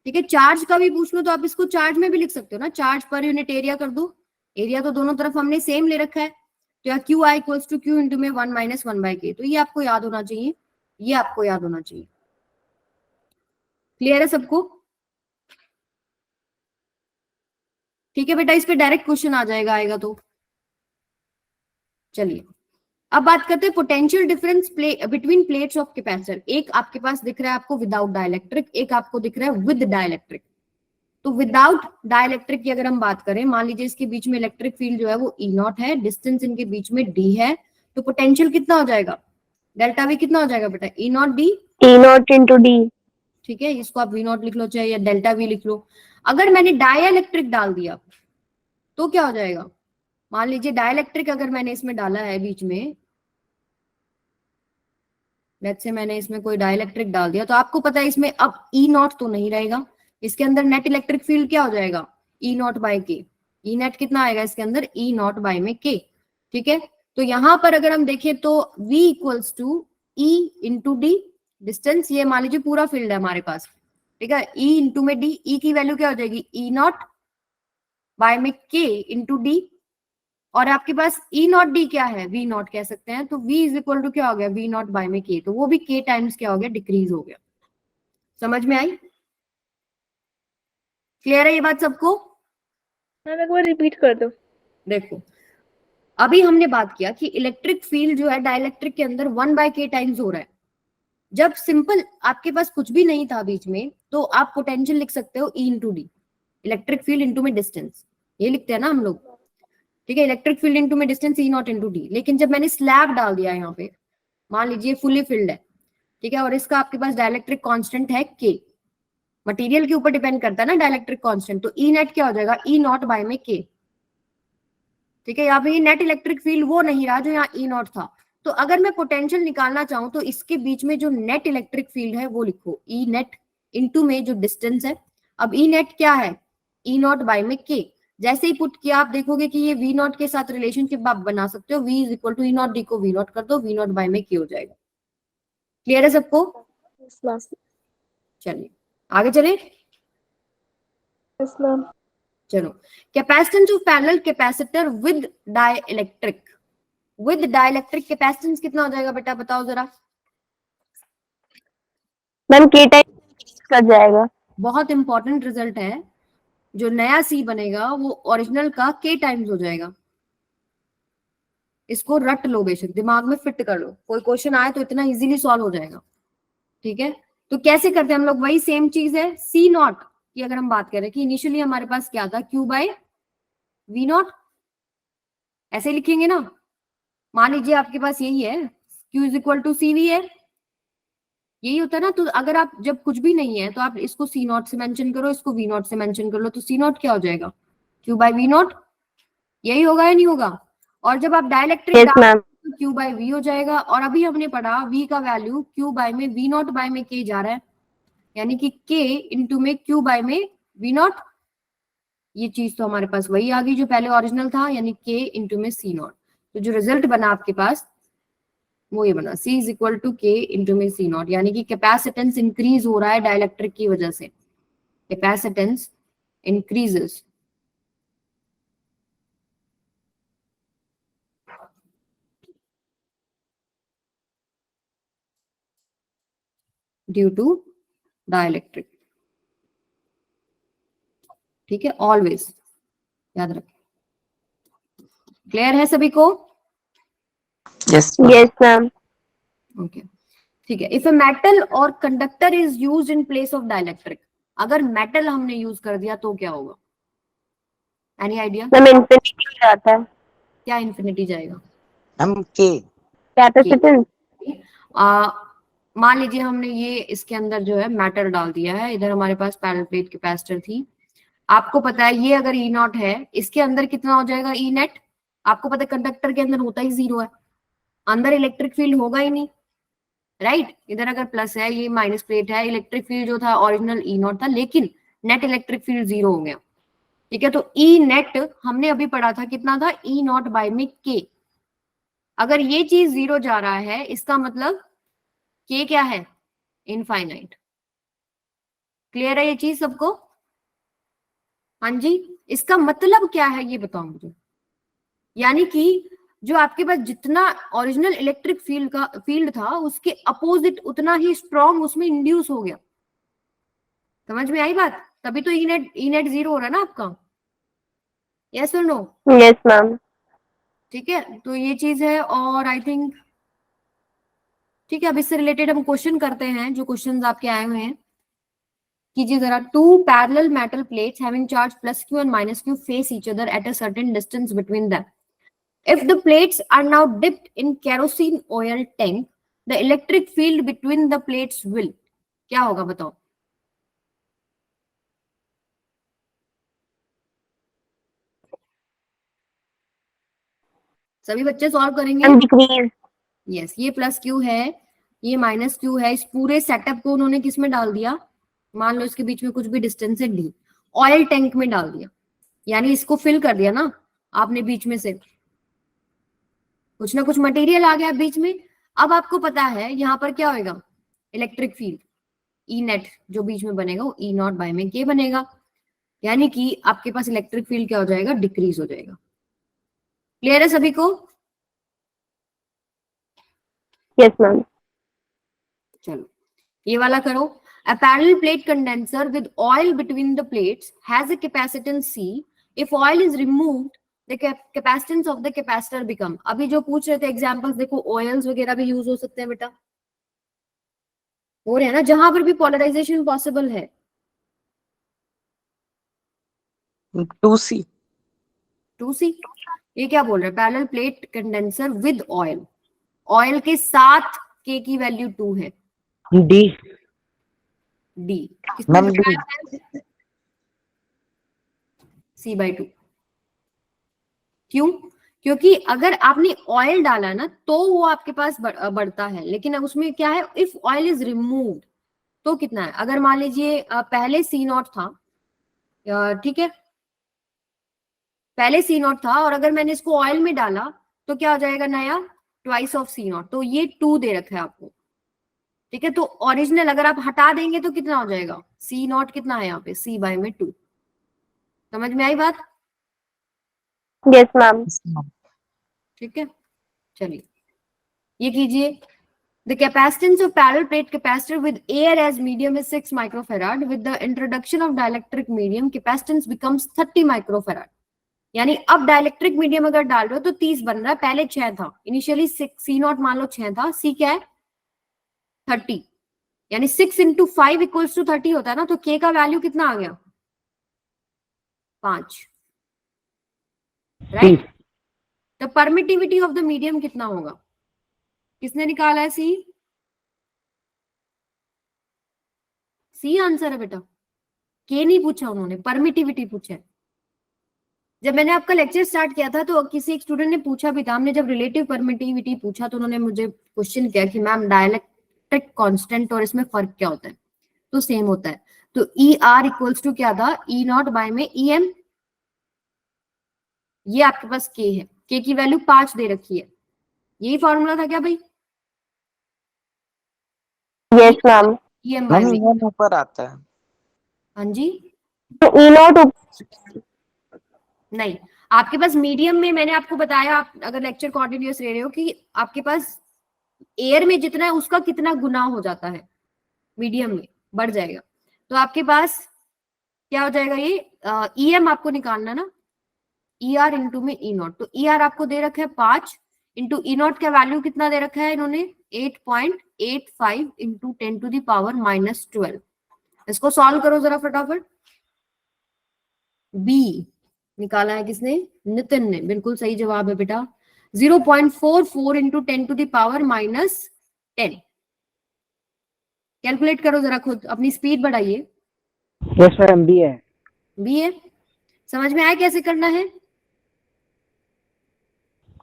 ठीक है, चार्ज का भी पूछ लो तो आप इसको चार्ज में भी लिख सकते हो ना, चार्ज पर यूनिट एरिया कर दो। एरिया तो दोनों तरफ हमने सेम ले रखा है, तो यहाँ Q I equals to Q into में 1 माइनस 1 बाय के। तो ये आपको याद होना चाहिए, ये आपको याद होना चाहिए। क्लियर है सबको? ठीक है बेटा, इस पे डायरेक्ट क्वेश्चन आ जाएगा, आएगा तो। चलिए अब बात करते हैं potential difference between plates of capacitor. एक आपके पास दिख रहा है आपको विदाउट डाइलेक्ट्रिक, एक आपको दिख रहा है विद डाइलेक्ट्रिक। तो विदाउट डाइलेक्ट्रिक की अगर हम बात करें, मान लीजिए इसके बीच में इलेक्ट्रिक फील्ड जो है वो ई नॉट है, डिस्टेंस इनके बीच में डी है, तो पोटेंशियल कितना हो जाएगा? डेल्टा वी कितना हो जाएगा बेटा? E naught D. E naught into D. ठीक है, इसको आप वी नॉट लिख लो चाहे या डेल्टा वी लिख लो। अगर मैंने डाइलेक्ट्रिक डाल दिया तो क्या हो जाएगा? मान लीजिए डाइलेक्ट्रिक अगर मैंने इसमें डाला है बीच में, लेट्स से मैंने इसमें कोई डाइलेक्ट्रिक डाल दिया, तो आपको पता है इसमें अब ई नॉट तो नहीं रहेगा, इसके अंदर नेट इलेक्ट्रिक फील्ड क्या हो जाएगा? ई नॉट बाय के। ई नेट कितना आएगा इसके अंदर? ई नॉट बाय में के। ठीक है, तो यहां पर अगर हम देखें तो V equals to E into D, distance ये मान लीजिए पूरा फील्ड है हमारे पास। ठीक है, E इंटू में डी, E की वैल्यू क्या हो जाएगी? ई नॉट बाय में के इंटू डी, और आपके पास ई नॉट डी क्या है? वी नॉट कह सकते हैं, तो V इज इक्वल टू क्या हो गया? वी नॉट बाय में के, तो वो भी के टाइम्स क्या हो गया? डिक्रीज हो गया। समझ में आई? क्लियर है ये बात सबको? मैम एक बार रिपीट कर दो। देखो अभी हमने बात किया कि इलेक्ट्रिक फील्ड जो है डाइलेक्ट्रिक के अंदर 1/k टाइम्स हो रहा है। जब सिंपल आपके पास कुछ भी नहीं था बीच में, तो आप पोटेंशियल लिख सकते हो E into D, electric field into में डिस्टेंस, ये लिखते हैं ना हम लोग। ठीक है, इलेक्ट्रिक फील्ड इंटू में distance E not into D. लेकिन जब मैंने स्लैब डाल दिया यहाँ पे, मान लीजिए फुली फिल्ड है, ठीक है, और इसका आपके पास डाइलेक्ट्रिक कांस्टेंट है K, मटेरियल के ऊपर डिपेंड करता है ना डाइलेक्ट्रिक कांस्टेंट, तो E नेट क्या हो जाएगा? E नॉट बाय में K। ठीक है, यहाँ पे ये नेट इलेक्ट्रिक फील्ड वो नहीं रहा जो यहाँ E नॉट था। तो अगर मैं पोटेंशियल निकालना चाहूं तो इसके बीच में जो नेट इलेक्ट्रिक फील्ड है वो लिखो, E नेट इंटू में जो डिस्टेंस है। अब E नेट क्या है? E नॉट बाय में K। जैसे ही पुट किया आप देखोगे कि ये V नॉट के साथ रिलेशनशिप आप बना सकते हो, V is equal to E naught D को V नॉट कर दो, V नॉट बाय में K हो जाएगा। क्लियर है सबको? चलिए आगे चले। Yes ma'am. चलो, capacitance of parallel capacitor with dielectric. With dielectric capacitance कितना हो जाएगा बेटा? बताओ जरा। मैम K टाइम कर जाएगा। बहुत इंपॉर्टेंट रिजल्ट है, जो नया C बनेगा वो ओरिजिनल का K टाइम्स हो जाएगा। इसको रट लो, बेशक दिमाग में फिट कर लो, कोई क्वेश्चन आए तो इतना इजीली सॉल्व हो जाएगा। ठीक है, तो कैसे करते हैं हम लोग? वही सेम चीज है, C नॉट की अगर हम बात करें कि इनिशियली हमारे पास क्या था? Q बाय V नॉट, ऐसे लिखेंगे ना। मान लीजिए आपके पास यही है, Q is equal to CV है, यही होता है ना। तो अगर आप जब कुछ भी नहीं है तो आप इसको C नॉट से मेंशन करो, इसको V नॉट से मेंशन कर लो, तो C नॉट क्या हो जाएगा? Q बाय V नॉट, यही होगा या नहीं होगा? और जब आप डाइलेक्ट्रिक यस मैम। तो Q बाय V हो जाएगा। और अभी हमने पढ़ा V का वैल्यू Q बाय में V नॉट बाय में K जा रहा है, यानी कि K इंटू में Q बाय में V नॉट। ये चीज तो हमारे पास वही आ गई जो पहले ओरिजिनल था, यानी K इंटू में C नॉट। तो जो रिजल्ट बना आपके पास वो ये बना, C is equal to K into में C नॉट, यानी कि कैपेसिटेंस इंक्रीज हो रहा है डाइलेक्ट्रिक की वजह से। Capacitance increases due to dielectric. ठीक है, ऑलवेज याद रखें। क्लियर है सभी को? Yes. Yes ma'am. ओके ठीक है। इफ ए मेटल और conductor is used in place of dielectric, अगर मेटल हमने यूज कर दिया तो क्या होगा? Any idea? मैम इंफिनिटी हो जाता है। क्या इंफिनिटी जाएगा? हम K. कैपेसिटेंस। मान लीजिए हमने ये इसके अंदर जो है मेटल डाल दिया है, इधर हमारे पास पैरेलल प्लेट कैपेसिटर थी। आपको पता है ये अगर E नॉट है, इसके अंदर कितना हो जाएगा E नेट? आपको पता है कंडक्टर के अंदर होता ही 0 है, अंदर इलेक्ट्रिक फील्ड होगा ही नहीं, राइट? इधर अगर प्लस है, ये माइनस प्लेट है, इलेक्ट्रिक फील्ड जो था ओरिजिनल E नॉट था, लेकिन नेट इलेक्ट्रिक फील्ड 0 हो गया। ठीक है, तो E नेट हमने अभी पढ़ा था कितना था? E नॉट बाय में K। अगर ये चीज 0 जा रहा है, इसका मतलब K क्या है? इनफाइनाइट। क्लियर है ये चीज सबको? हाँ जी, इसका मतलब क्या है ये बताओ मुझे। यानी कि जो आपके पास जितना ओरिजिनल इलेक्ट्रिक फील्ड था उसके अपोजिट उतना ही स्ट्रॉन्ग उसमें इंड्यूस हो गया। समझ में आई बात? तभी तो ई नेट 0 हो रहा है ना आपका। यस और नो? Yes ma'am. ठीक है, तो ये चीज है। और आई थिंक ठीक है, अब इससे रिलेटेड हम क्वेश्चन करते हैं, जो क्वेश्चंस आपके आए हुए हैं। कीजिए जरा। Two parallel metal plates having charge plus Q and minus Q face each other at a certain distance between them. If the plates are now dipped in kerosene oil tank, the electric field between the plates will, क्या होगा बताओ? सभी बच्चे solve करेंगे? And decrease. Yes, ये plus Q है, ये minus Q है। इस पूरे सेटअप को उन्होंने किस में डाल दिया? मान लो इसके बीच में कुछ भी डिस्टेंस है डी, ऑयल टैंक में डाल दिया, यानी इसको फिल कर दिया ना आपने बीच में से, कुछ ना कुछ मटेरियल आ गया बीच में। अब आपको पता है यहाँ पर क्या होगा? इलेक्ट्रिक फील्ड ई नेट जो बीच में बनेगा वो ई नॉट बाय में के बनेगा, यानी कि आपके पास इलेक्ट्रिक फील्ड क्या हो जाएगा? डिक्रीज हो जाएगा। क्लियर है सभी को? Yes ma'am. चलो ये वाला करो। A parallel plate condenser with oil between the plates has a capacitance C. If oil is removed, the capacitance of the capacitor become. अभी जो पूछ रहे थे एग्जांपल्स देखो, ऑयल्स वगैरह भी यूज हो सकते हैं बेटा, हो रहे हैं ना, जहां पर भी पोलराइजेशन पॉसिबल है। 2C. 2C, ये क्या बोल रहे हैं? Parallel plate condenser with oil, oil के साथ के की वैल्यू 2 है। D. D ma'am D. C/2। क्यों? क्योंकि अगर आपने ऑयल डाला ना तो वो आपके पास बढ़ता है, लेकिन अब उसमें क्या है? इफ ऑयल इज रिमूव्ड तो कितना है? अगर मान लीजिए पहले C0 था, ठीक है, पहले C0 था, और अगर मैंने इसको ऑयल में डाला तो क्या हो जाएगा? नया ट्वाइस ऑफ C0, तो ये 2 दे रखा है आपको। ठीक है, तो ओरिजिनल अगर आप हटा देंगे तो कितना हो जाएगा? C0 कितना है यहाँ पे? C/2। समझ में आई बात? Yes ma'am. ठीक है, चलिए ये कीजिए। The capacitance of parallel plate capacitor with air as medium is 6 microfarad. With the introduction of dielectric medium, capacitance becomes 30 microfarad. यानी अब डायलेक्ट्रिक मीडियम अगर डाल रहे हो तो 30 बन रहा है, पहले 6 था। इनिशियली C0 मान लो 6 था, C क्या है? 30, यानी 6 × 5 = 30 होता है ना, तो K का वैल्यू कितना आ गया? 5, राइट? तो परमिटिविटी ऑफ द मीडियम कितना होगा? किसने निकाला है? सी आंसर है बेटा। के नहीं पूछा उन्होंने, परमिटिविटी पूछा है। जब मैंने आपका लेक्चर स्टार्ट किया था तो किसी एक स्टूडेंट ने पूछा भी था, हमने जब रिलेटिव परमिटिविटी पूछा तो उन्होंने मुझे क्वेश्चन किया कि मैम डायलेक्ट्रिक कांस्टेंट और इसमें फर्क क्या होता है? तो सेम होता है। तो ER = क्या था? E0 बाय में EM। ये आपके पास K है, K की वैल्यू 5 दे रखी है। यही फॉर्मूला था क्या भाई? Yes ma'am. EM बाय मैम में। ये ऊपर आता है। हाँ जी, तो E0 नहीं, आपके पास मीडियम में मैंने आपको बताया, आप अगर लेक्चर कॉन्टिन्यूस ले रहे हो, कि आपके पास एयर में जितना है उसका कितना गुना हो जाता है, मीडियम में बढ़ जाएगा। तो आपके पास क्या हो जाएगा? ये EM आपको निकालना ना, ER इंटू में E0। तो ER आपको दे रखा है 5, इंटू E0 का वैल्यू कितना दे रखा है इन्होंने? 8.85 इंटू 10⁻⁻12। इसको सॉल्व करो जरा फटाफट। बी निकाला है किसने? नितिन ने। बिल्कुल सही जवाब है बेटा। 0.44 इंटू 10⁻−10। कैलकुलेट करो जरा खुद, अपनी स्पीड बढ़ाइए। यस मैम, बी है। बी है। समझ में आया कैसे करना है?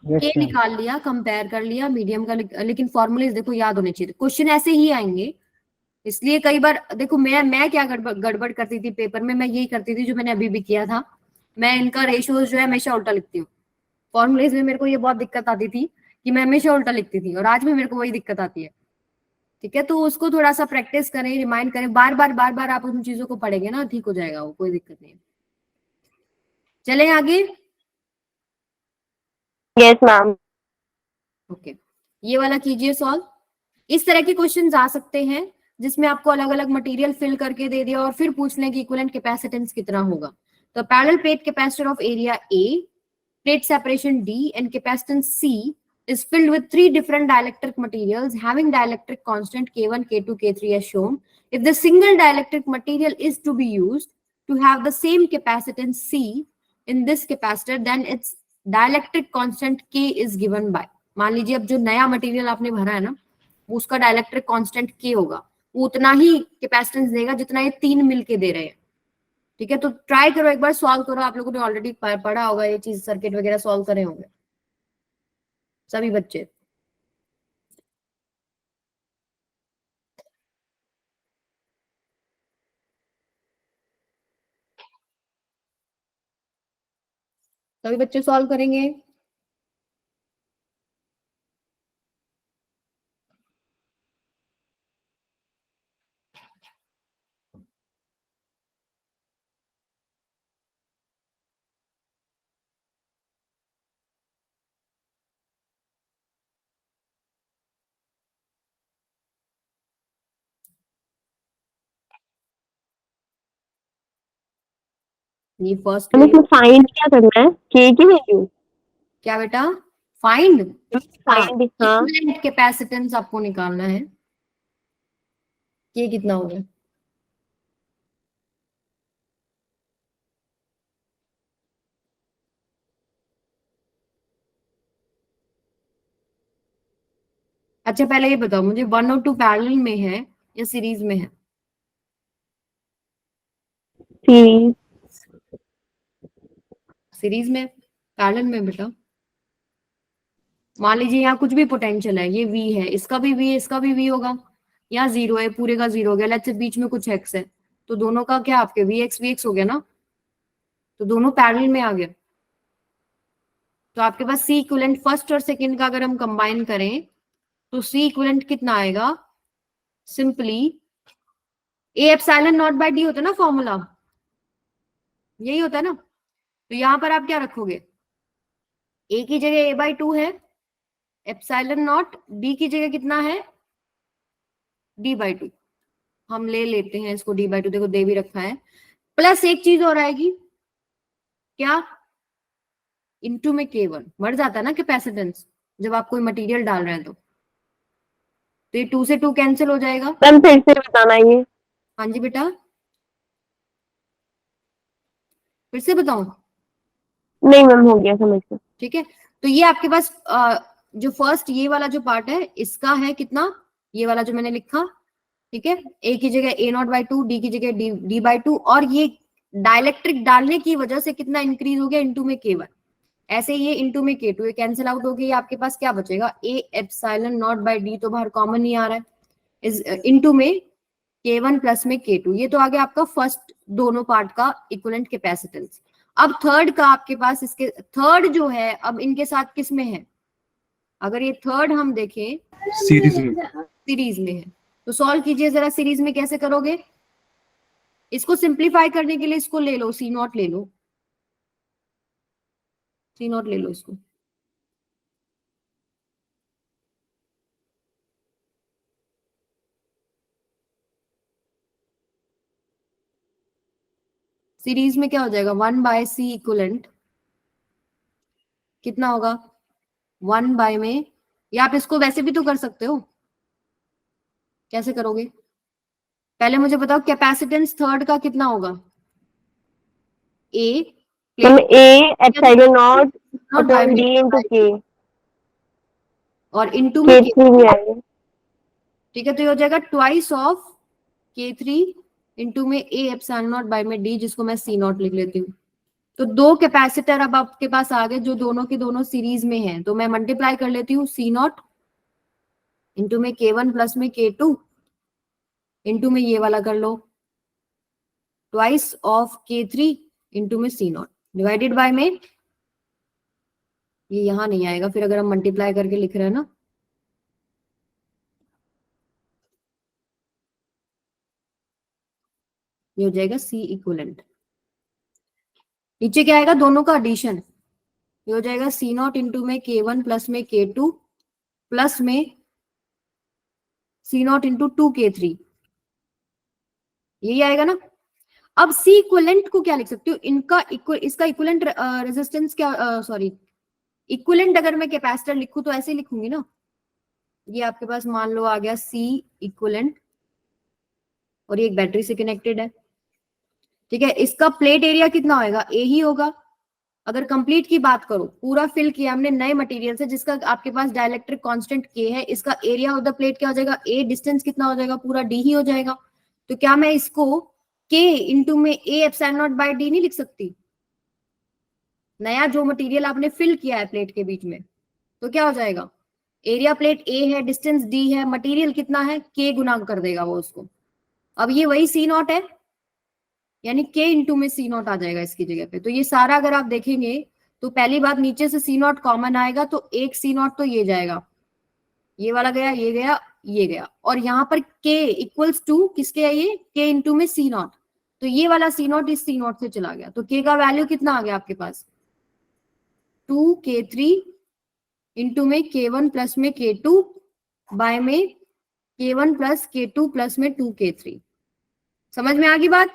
यस के मैम। निकाल लिया, कंपेयर कर लिया मीडियम का, लेकिन फॉर्मूले देखो याद होने चाहिए। क्वेश्चन ऐसे ही आएंगे, इसलिए कई बार देखो मैं क्या गड़बड़ करती थी पेपर में, मैं यही करती थी जो मैंने अभी भी किया था। मैं इनका रेशियोज जो है हमेशा उल्टा लिखती हूँ। फॉर्मुलेज में मेरे को ये बहुत दिक्कत आती थी कि मैं हमेशा उल्टा लिखती थी, और आज भी मेरे को वही दिक्कत आती है। ठीक है, तो उसको थोड़ा सा प्रैक्टिस करें, रिमाइंड करें, बार बार आप उन चीजों को पढ़ेंगे ना, ठीक हो जाएगा वो, कोई दिक्कत नहीं है। चलें आगे। Yes ma'am. ओके, ये वाला कीजिए सॉल्व। इस तरह के क्वेश्चंस आ सकते हैं। जिसमें आपको अलग अलग मटेरियल फिल करके दे दिया और फिर पूछ लें कि इक्विवेलेंट कैपेसिटेंस कितना होगा। तो parallel plate capacitor of area A, plate separation D and capacitance C is filled with three different dielectric materials having dielectric constant K1, K2, K3 as shown. If the single dielectric material is to be used to have the same capacitance C in this capacitor, then its dielectric constant K is given by. मान लीजिए अब जो नया material आपने भरा है ना, उसका डायलेक्ट्रिक कांस्टेंट K होगा, वो उतना ही कैपेसिटेंस देगा जितना ये तीन मिलके दे रहे हैं। ठीक है, तो ट्राई करो, एक बार सॉल्व करो। आप लोगों ने ऑलरेडी पढ़ा होगा ये चीज, सर्किट वगैरह सॉल्व करे होंगे सभी बच्चे। सभी बच्चे सॉल्व करेंगे? ये फर्स्ट हमें इसमें फाइंड क्या करना है, के की वैल्यू? क्या बेटा? फाइंड फाइंड, हाँ इक्विवेलेंट कैपेसिटेंस आपको निकालना है। ये कितना होगा? अच्छा पहले ये बताओ मुझे, 1 और 2 पैरेलल में है या सीरीज में है? सीरीज। सीरीज में, पैरेलल में बेटा। मान लीजिए यहाँ कुछ भी पोटेंशियल है, ये V है, इसका भी V है, इसका भी V होगा। यहाँ 0 है, पूरे का 0 हो गया। लेट्स से बीच में कुछ x है, तो दोनों का क्या आपके VX हो गया ना, तो दोनों पैरेलल में आ गया। तो आपके पास C इक्विवेलेंट फर्स्ट और सेकंड का अगर हम कंबाइन करें तो C इक्विवेलेंट कितना आएगा? Simply A epsilon naught by D होता है ना फॉर्मूला, यही होता है ना। तो यहाँ पर आप क्या रखोगे? A की जगह A/2 है, एप्सिलॉन नॉट, D की जगह कितना है? D/2। हम ले लेते हैं इसको D/2, देखो दे भी रखा है। प्लस एक चीज और आएगी, क्या? इनटू में K1 बढ़ जाता है ना कैपेसिटेंस जब आप कोई मटेरियल डाल रहे हैं तो ये 2 से 2 कैंसिल हो जाएगा। मैम फिर से बताना ये। हाँ जी बेटा, फिर से बताऊं? नहीं मैम, हो गया समझ में। ठीक है, तो ये आपके पास जो फर्स्ट ये वाला जो पार्ट है इसका है कितना, ये वाला जो मैंने लिखा, ठीक है, A की जगह A0/2, D की जगह D/2, और ये डाइलेक्ट्रिक डालने की वजह से कितना इंक्रीज हो गया? इनटू में K1। ऐसे ये इनटू में K2, ये कैंसिल आउट हो गया। आपके पास क्या बचेगा? A epsilon naught by D तो बाहर कॉमन नहीं आ रहा है, इस इनटू में K1 प्लस में K2। ये तो आ गया आपका फर्स्ट दोनों पार्ट का इक्विवेलेंट कैपेसिटेंस। अब थर्ड का आपके पास, इसके थर्ड जो है अब इनके साथ किस में है? अगर ये थर्ड हम देखें सीरीज में। सीरीज में है, तो सॉल्व कीजिए जरा। सीरीज में कैसे करोगे? इसको सिंप्लीफाई करने के लिए इसको ले लो, C0 ले लो, C0 ले लो इसको। सीरीज में क्या हो जाएगा? 1/C इक्विवेलेंट कितना होगा? 1 में, या आप इसको वैसे भी तो कर सकते हो। कैसे करोगे? पहले मुझे बताओ कैपेसिटेंस थर्ड का कितना होगा? A ma'am A epsilon not upon D into K, और इनटू में K। K3 भी आएगा। ठीक है, तो ये हो जाएगा ट्वाइस ऑफ K3 इनटू में A एप्सिलॉन नॉट बाय में D, जिसको मैं C0 लिख लेती हूँ। तो दो कैपेसिटर अब आपके पास आ गए जो दोनों के दोनों सीरीज में हैं, तो मैं मल्टीप्लाई कर लेती हूँ C0 इनटू में K1 प्लस में K2 इनटू में ये वाला कर लो ट्वाइस ऑफ K3 इनटू में C0 डिवाइडेड बाय में, ये यहां नहीं आएगा फिर अगर हम मल्टीप्लाई करके लिख रहे हैं ना, ये हो जाएगा C इक्विवेलेंट। नीचे क्या आएगा? दोनों का एडिशन, ये हो जाएगा C0 इंटू में K1 प्लस में K2 प्लस में C0 इंटू 2K3 यही आएगा ना। अब सी इक्विवेलेंट को क्या लिख सकती हूँ, इनका इसका इक्विवेलेंट रेजिस्टेंस क्या, सॉरी इक्विवेलेंट अगर मैं कैपेसिटर लिखूं तो ऐसे लिखूंगी ना, ये आपके पास मान लो आ गया सी इक्विवेलेंट और ये एक बैटरी से कनेक्टेड है, ठीक है। इसका प्लेट एरिया कितना होगा, ए ही होगा। अगर कंप्लीट की बात करो, पूरा फिल किया हमने नए मटेरियल से जिसका आपके पास डाइलेक्ट्रिक कांस्टेंट के है, इसका एरिया ऑफ द प्लेट क्या हो जाएगा, ए, डिस्टेंस कितना हो जाएगा, पूरा डी ही हो जाएगा। तो क्या मैं इसको के इंटू में A epsilon naught by D नहीं लिख सकती, नया जो मटेरियल आपने फिल किया है प्लेट के बीच में, तो क्या हो जाएगा, एरिया प्लेट ए है, डिस्टेंस डी है, मटेरियल कितना है, के गुना कर देगा वो उसको। अब ये वही सी नॉट है, यानी के इंटू में सी नॉट आ जाएगा इसकी जगह पे। तो ये सारा अगर आप देखेंगे तो पहली बात नीचे से सी नॉट कॉमन आएगा, तो एक सी नॉट तो ये जाएगा, ये वाला गया, ये गया, ये गया, और यहाँ पर के इक्वल्स टू किसके है, ये के इंटू में सी नॉट, तो ये वाला सी नॉट इस सी नॉट से चला गया, तो के का वैल्यू कितना आ गया आपके पास 2k3 इंटू में k1 प्लस में k2 बाय में k1 प्लस k2 प्लस में 2k3। समझ में आ गई बात।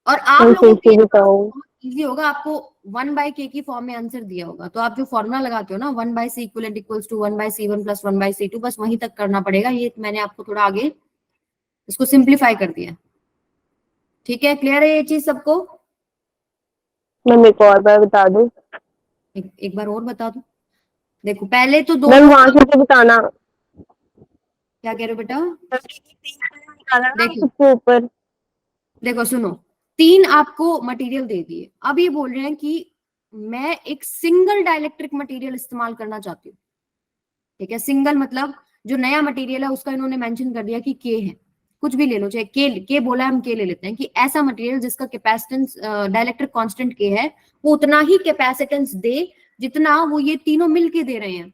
और आप लोगों को बताओ इजी होगा, आपको 1/k की फॉर्म में आंसर दिया होगा, तो आप जो फॉर्मूला लगाते हो ना 1/c equivalent equals to 1/c1 plus 1/c2, बस वहीं तक करना पड़ेगा। ये मैंने आपको थोड़ा आगे इसको सिंप्लीफाई कर दिया, ठीक है। क्लियर है ये चीज सबको। मैम एक और बार बता दो। एक बार और बता दूं, देखो पहले तो दो, मैम वहां से तो बताना, क्या कह रहे हो बेटा, देखो सबसे ऊपर। देखो सुनो, 3 आपको मटेरियल दे दिए, अब ये बोल रहे हैं कि मैं एक सिंगल डाइलेक्ट्रिक मटेरियल इस्तेमाल करना चाहती हूँ, ठीक है। सिंगल मतलब जो नया मटेरियल है उसका इन्होंने मेंशन कर दिया कि के है, कुछ भी ले लो, चाहे के बोला है हम के ले लेते हैं, कि ऐसा मटेरियल जिसका कैपेसिटेंस डाइलेक्ट्रिक कांस्टेंट के है वो उतना ही कैपेसिटेंस दे जितना वो ये तीनों मिलके दे रहे हैं।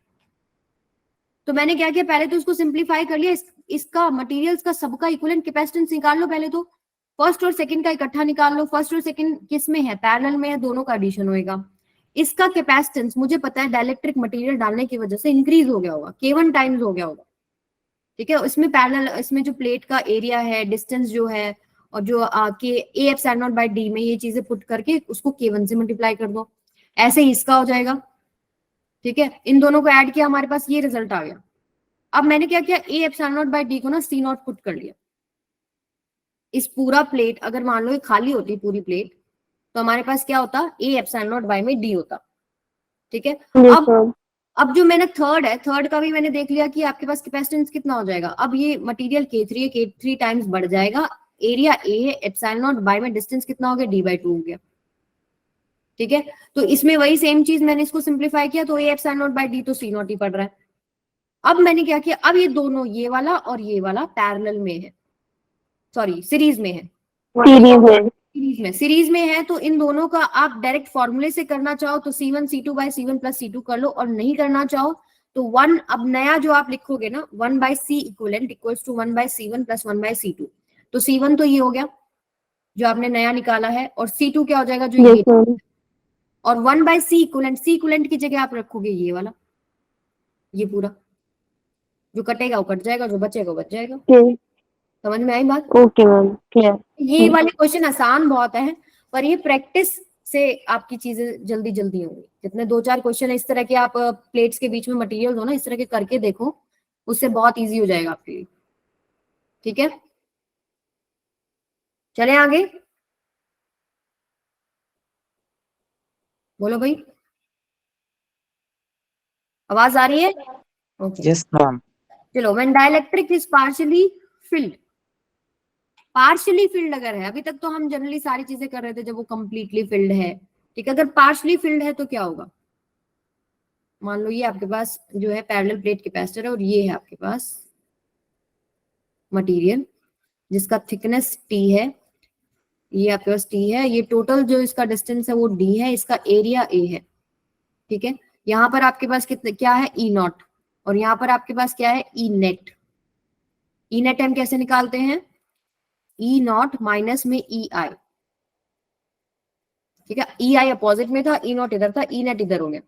तो मैंने क्या किया, पहले तो उसको सिंप्लीफाई कर लिया, इसका मटेरियल्स का सबका इक्विवेलेंट कैपेसिटेंस निकाल लो पहले तो, फर्स्ट और सेकंड का इकट्ठा निकाल लो, फर्स्ट और सेकंड किस में है, पैरेलल में है, दोनों का एडिशन होएगा। इसका कैपेसिटेंस मुझे पता है डाइलेक्ट्रिक मटेरियल डालने की वजह से इंक्रीज हो गया होगा, k1 टाइम्स हो गया होगा, ठीक है। इसमें पैरेलल, इसमें जो प्लेट का एरिया है, डिस्टेंस जो है, और जो K A epsilon naught by D में ये चीजें पुट करके उसको k1 से मल्टीप्लाई कर दो, ऐसे ही इसका हो जाएगा, ठीक है। इन दोनों को ऐड किया, हमारे पास ये रिजल्ट आ गया। अब मैंने क्या किया, A epsilon naught by D को ना सी नॉट पुट कर लिया। इस पूरा प्लेट अगर मान लो ये खाली होती पूरी प्लेट, तो हमारे पास क्या होता, ए एप्सिलॉन नॉट बाय में डी होता, ठीक है। अब जो मैंने थर्ड है, थर्ड का भी मैंने देख लिया कि आपके पास कैपेसिटेंस कितना हो जाएगा। अब ये मटेरियल k3 है, k3 टाइम्स बढ़ जाएगा, एरिया ए है, एप्सिलॉन नॉट बाय में डिस्टेंस कितना हो गया, d/2 हो गया, ठीक है। तो इसमें वही सेम चीज मैंने इसको सिंप्लीफाई किया, तो A epsilon naught by D तो सी नॉट ही पड़ रहा है। अब मैंने क्या किया, अब ये दोनों, ये वाला और ये वाला पैरेलल में है, सॉरी सीरीज में है, सीरीज में है, तो इन दोनों का आप डायरेक्ट फॉर्मूले से करना चाहो तो C1 C2 bye C1 plus C2 कर लो, और नहीं करना चाहो तो 1, अब नया जो आप लिखोगे ना 1/c equivalent equals to 1/c1 plus 1/c2, तो C1 तो ये हो गया जो आपने नया निकाला है, और C2 क्या हो जाएगा, जो ये, और 1/c इक्विवेलेंट, सी इक्विवेलेंट की जगह आप रखोगे ये वाला, ये पूरा जो कटेगा वो कट जाएगा, जो बचेगा वो बच जाएगा। समझ में आई बात। Okay ma'am, clear. ये वाले क्वेश्चन आसान बहुत है, पर ये प्रैक्टिस से आपकी चीजें जल्दी जल्दी होंगी। जितने 2-4 क्वेश्चन है इस तरह के, आप प्लेट्स के बीच में मटेरियल हो ना, इस तरह के करके देखो, उससे बहुत इजी हो जाएगा आपके लिए, ठीक है। चले आगे, बोलो भाई, आवाज आ रही है? Okay, yes ma'am. चलो, when dielectric is partially filled, partially filled अगर है, अभी तक तो हम जनरली सारी चीजें कर रहे थे जब वो कंप्लीटली फिल्ड है, ठीक है। अगर पार्शियली फिल्ड है तो क्या होगा, मान लो ये आपके पास जो है पैरेलल प्लेट कैपेसिटर है, और ये है आपके पास मटेरियल जिसका थिकनेस T है, ये आपके पास T है, ये टोटल जो इसका डिस्टेंस है वो D है, इसका एरिया A है, ठीक है। यहाँ पर आपके पास कितने, क्या है, E0, और यहाँ पर आपके पास क्या है, E नेट। E नेट हम कैसे निकालते हैं, E0 माइनस में EI, ठीक है। EI अपोजिट में था, E0 इधर था, E नेट इधर हो गया,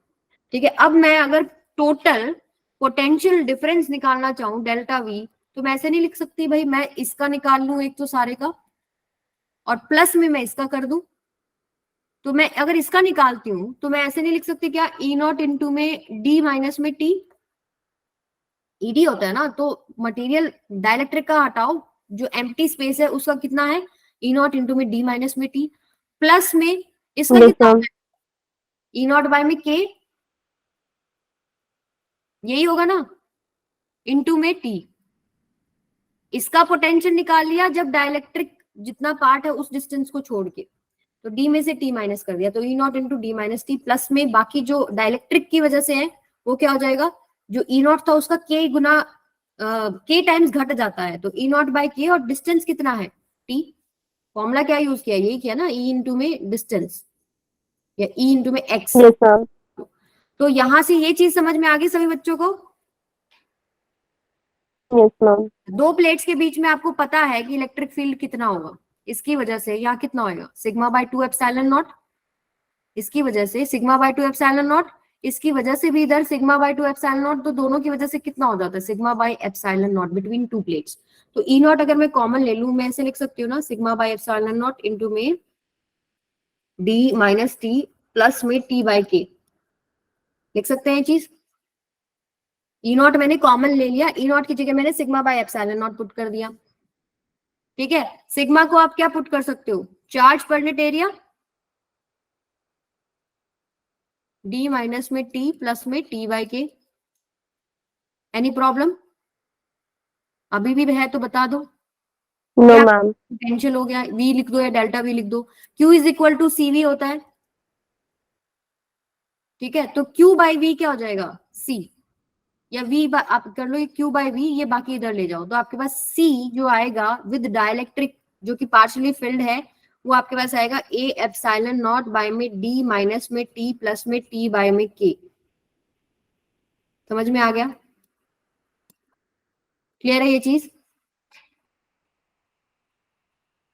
ठीक है। अब मैं अगर टोटल पोटेंशियल डिफरेंस निकालना चाहूं डेल्टा V, तो मैं ऐसे नहीं लिख सकती भाई, मैं इसका निकाल लूं एक तो सारे का और प्लस में मैं इसका कर दूं। तो मैं अगर इसका निकालती हूं तो मैं ऐसे नहीं लिख सकती क्या, ई नॉट इंटू में डी माइनस में टी, ईडी होता है ना, तो मटेरियल डाइलेक्ट्रिक का हटाओ, जो एम्प्टी स्पेस है उसका कितना है, ई नॉट इंटू में डी माइनस में टी, प्लस में इसका Yes, कितना ma'am. होता है, ई नॉट बाय में के, यही होगा ना, इंटू में टी। इसका पोटेंशियल निकाल लिया जब डाइलेक्ट्रिक जितना पार्ट है उस डिस्टेंस को छोड़ के, तो डी में से टी माइनस कर दिया, तो E naught into D minus T, plus में बाकी जो डाइलेक्ट्रिक की वजह से है वो क्या हो जाएगा, जो ई नॉट था उसका के गुना के टाइम्स घट जाता है, तो ई नॉट बाय के, और डिस्टेंस कितना है टी, फॉर्मूला क्या यूज किया, यही किया ना, ई इंटू में डिस्टेंस या ई इंटू में एक्स। Yes, ma'am. तो यहां से ये चीज समझ में आ गई सभी बच्चों को। Yes, ma'am. दो प्लेट्स के बीच में आपको पता है कि इलेक्ट्रिक फील्ड कितना होगा, इसकी वजह से यहाँ कितना होगा, सिग्मा बाय 2 एप्सिलॉन नॉट, इसकी वजह से सिग्मा बाय 2 एप्सिलॉन नॉट, इसकी वजह से भी इधर सिग्मा बाय 2 एप्सिलॉन नॉट, तो दोनों की वजह से कितना हो जाता है, sigma by epsilon not between two plates. तो ई नॉट अगर मैं कॉमन ले लूं, मैं ऐसे लिख सकती हूँ ना, sigma by epsilon not into में डी माइनस टी प्लस में टी बाय के, लिख सकते हैं ये चीज। ई नॉट मैंने कॉमन ले लिया, ई नॉट की जगह मैंने sigma by epsilon not put कर दिया, ठीक है। सिग्मा को आप क्या पुट कर सकते हो, चार्ज पर नेट एरिया, डी माइनस में टी प्लस में टी बाय के। एनी प्रॉब्लम, अभी भी है तो बता दो। No, क्या ma'am. पोटेंशियल हो गया, वी लिख दो या डेल्टा वी लिख दो, Q is equal to C V होता है, ठीक है। तो क्यू बाई वी क्या हो जाएगा, सी, या वी आप कर लो, ये क्यू बाई वी, ये बाकी इधर ले जाओ, तो आपके पास सी जो आएगा विद डाइलेक्ट्रिक जो कि पार्शियली फिल्ड है, वो आपके पास आएगा ए एप्सिलॉन नॉट बाय में डी माइनस में टी प्लस में टी बाय में के। समझ में आ गया, क्लियर है ये चीज।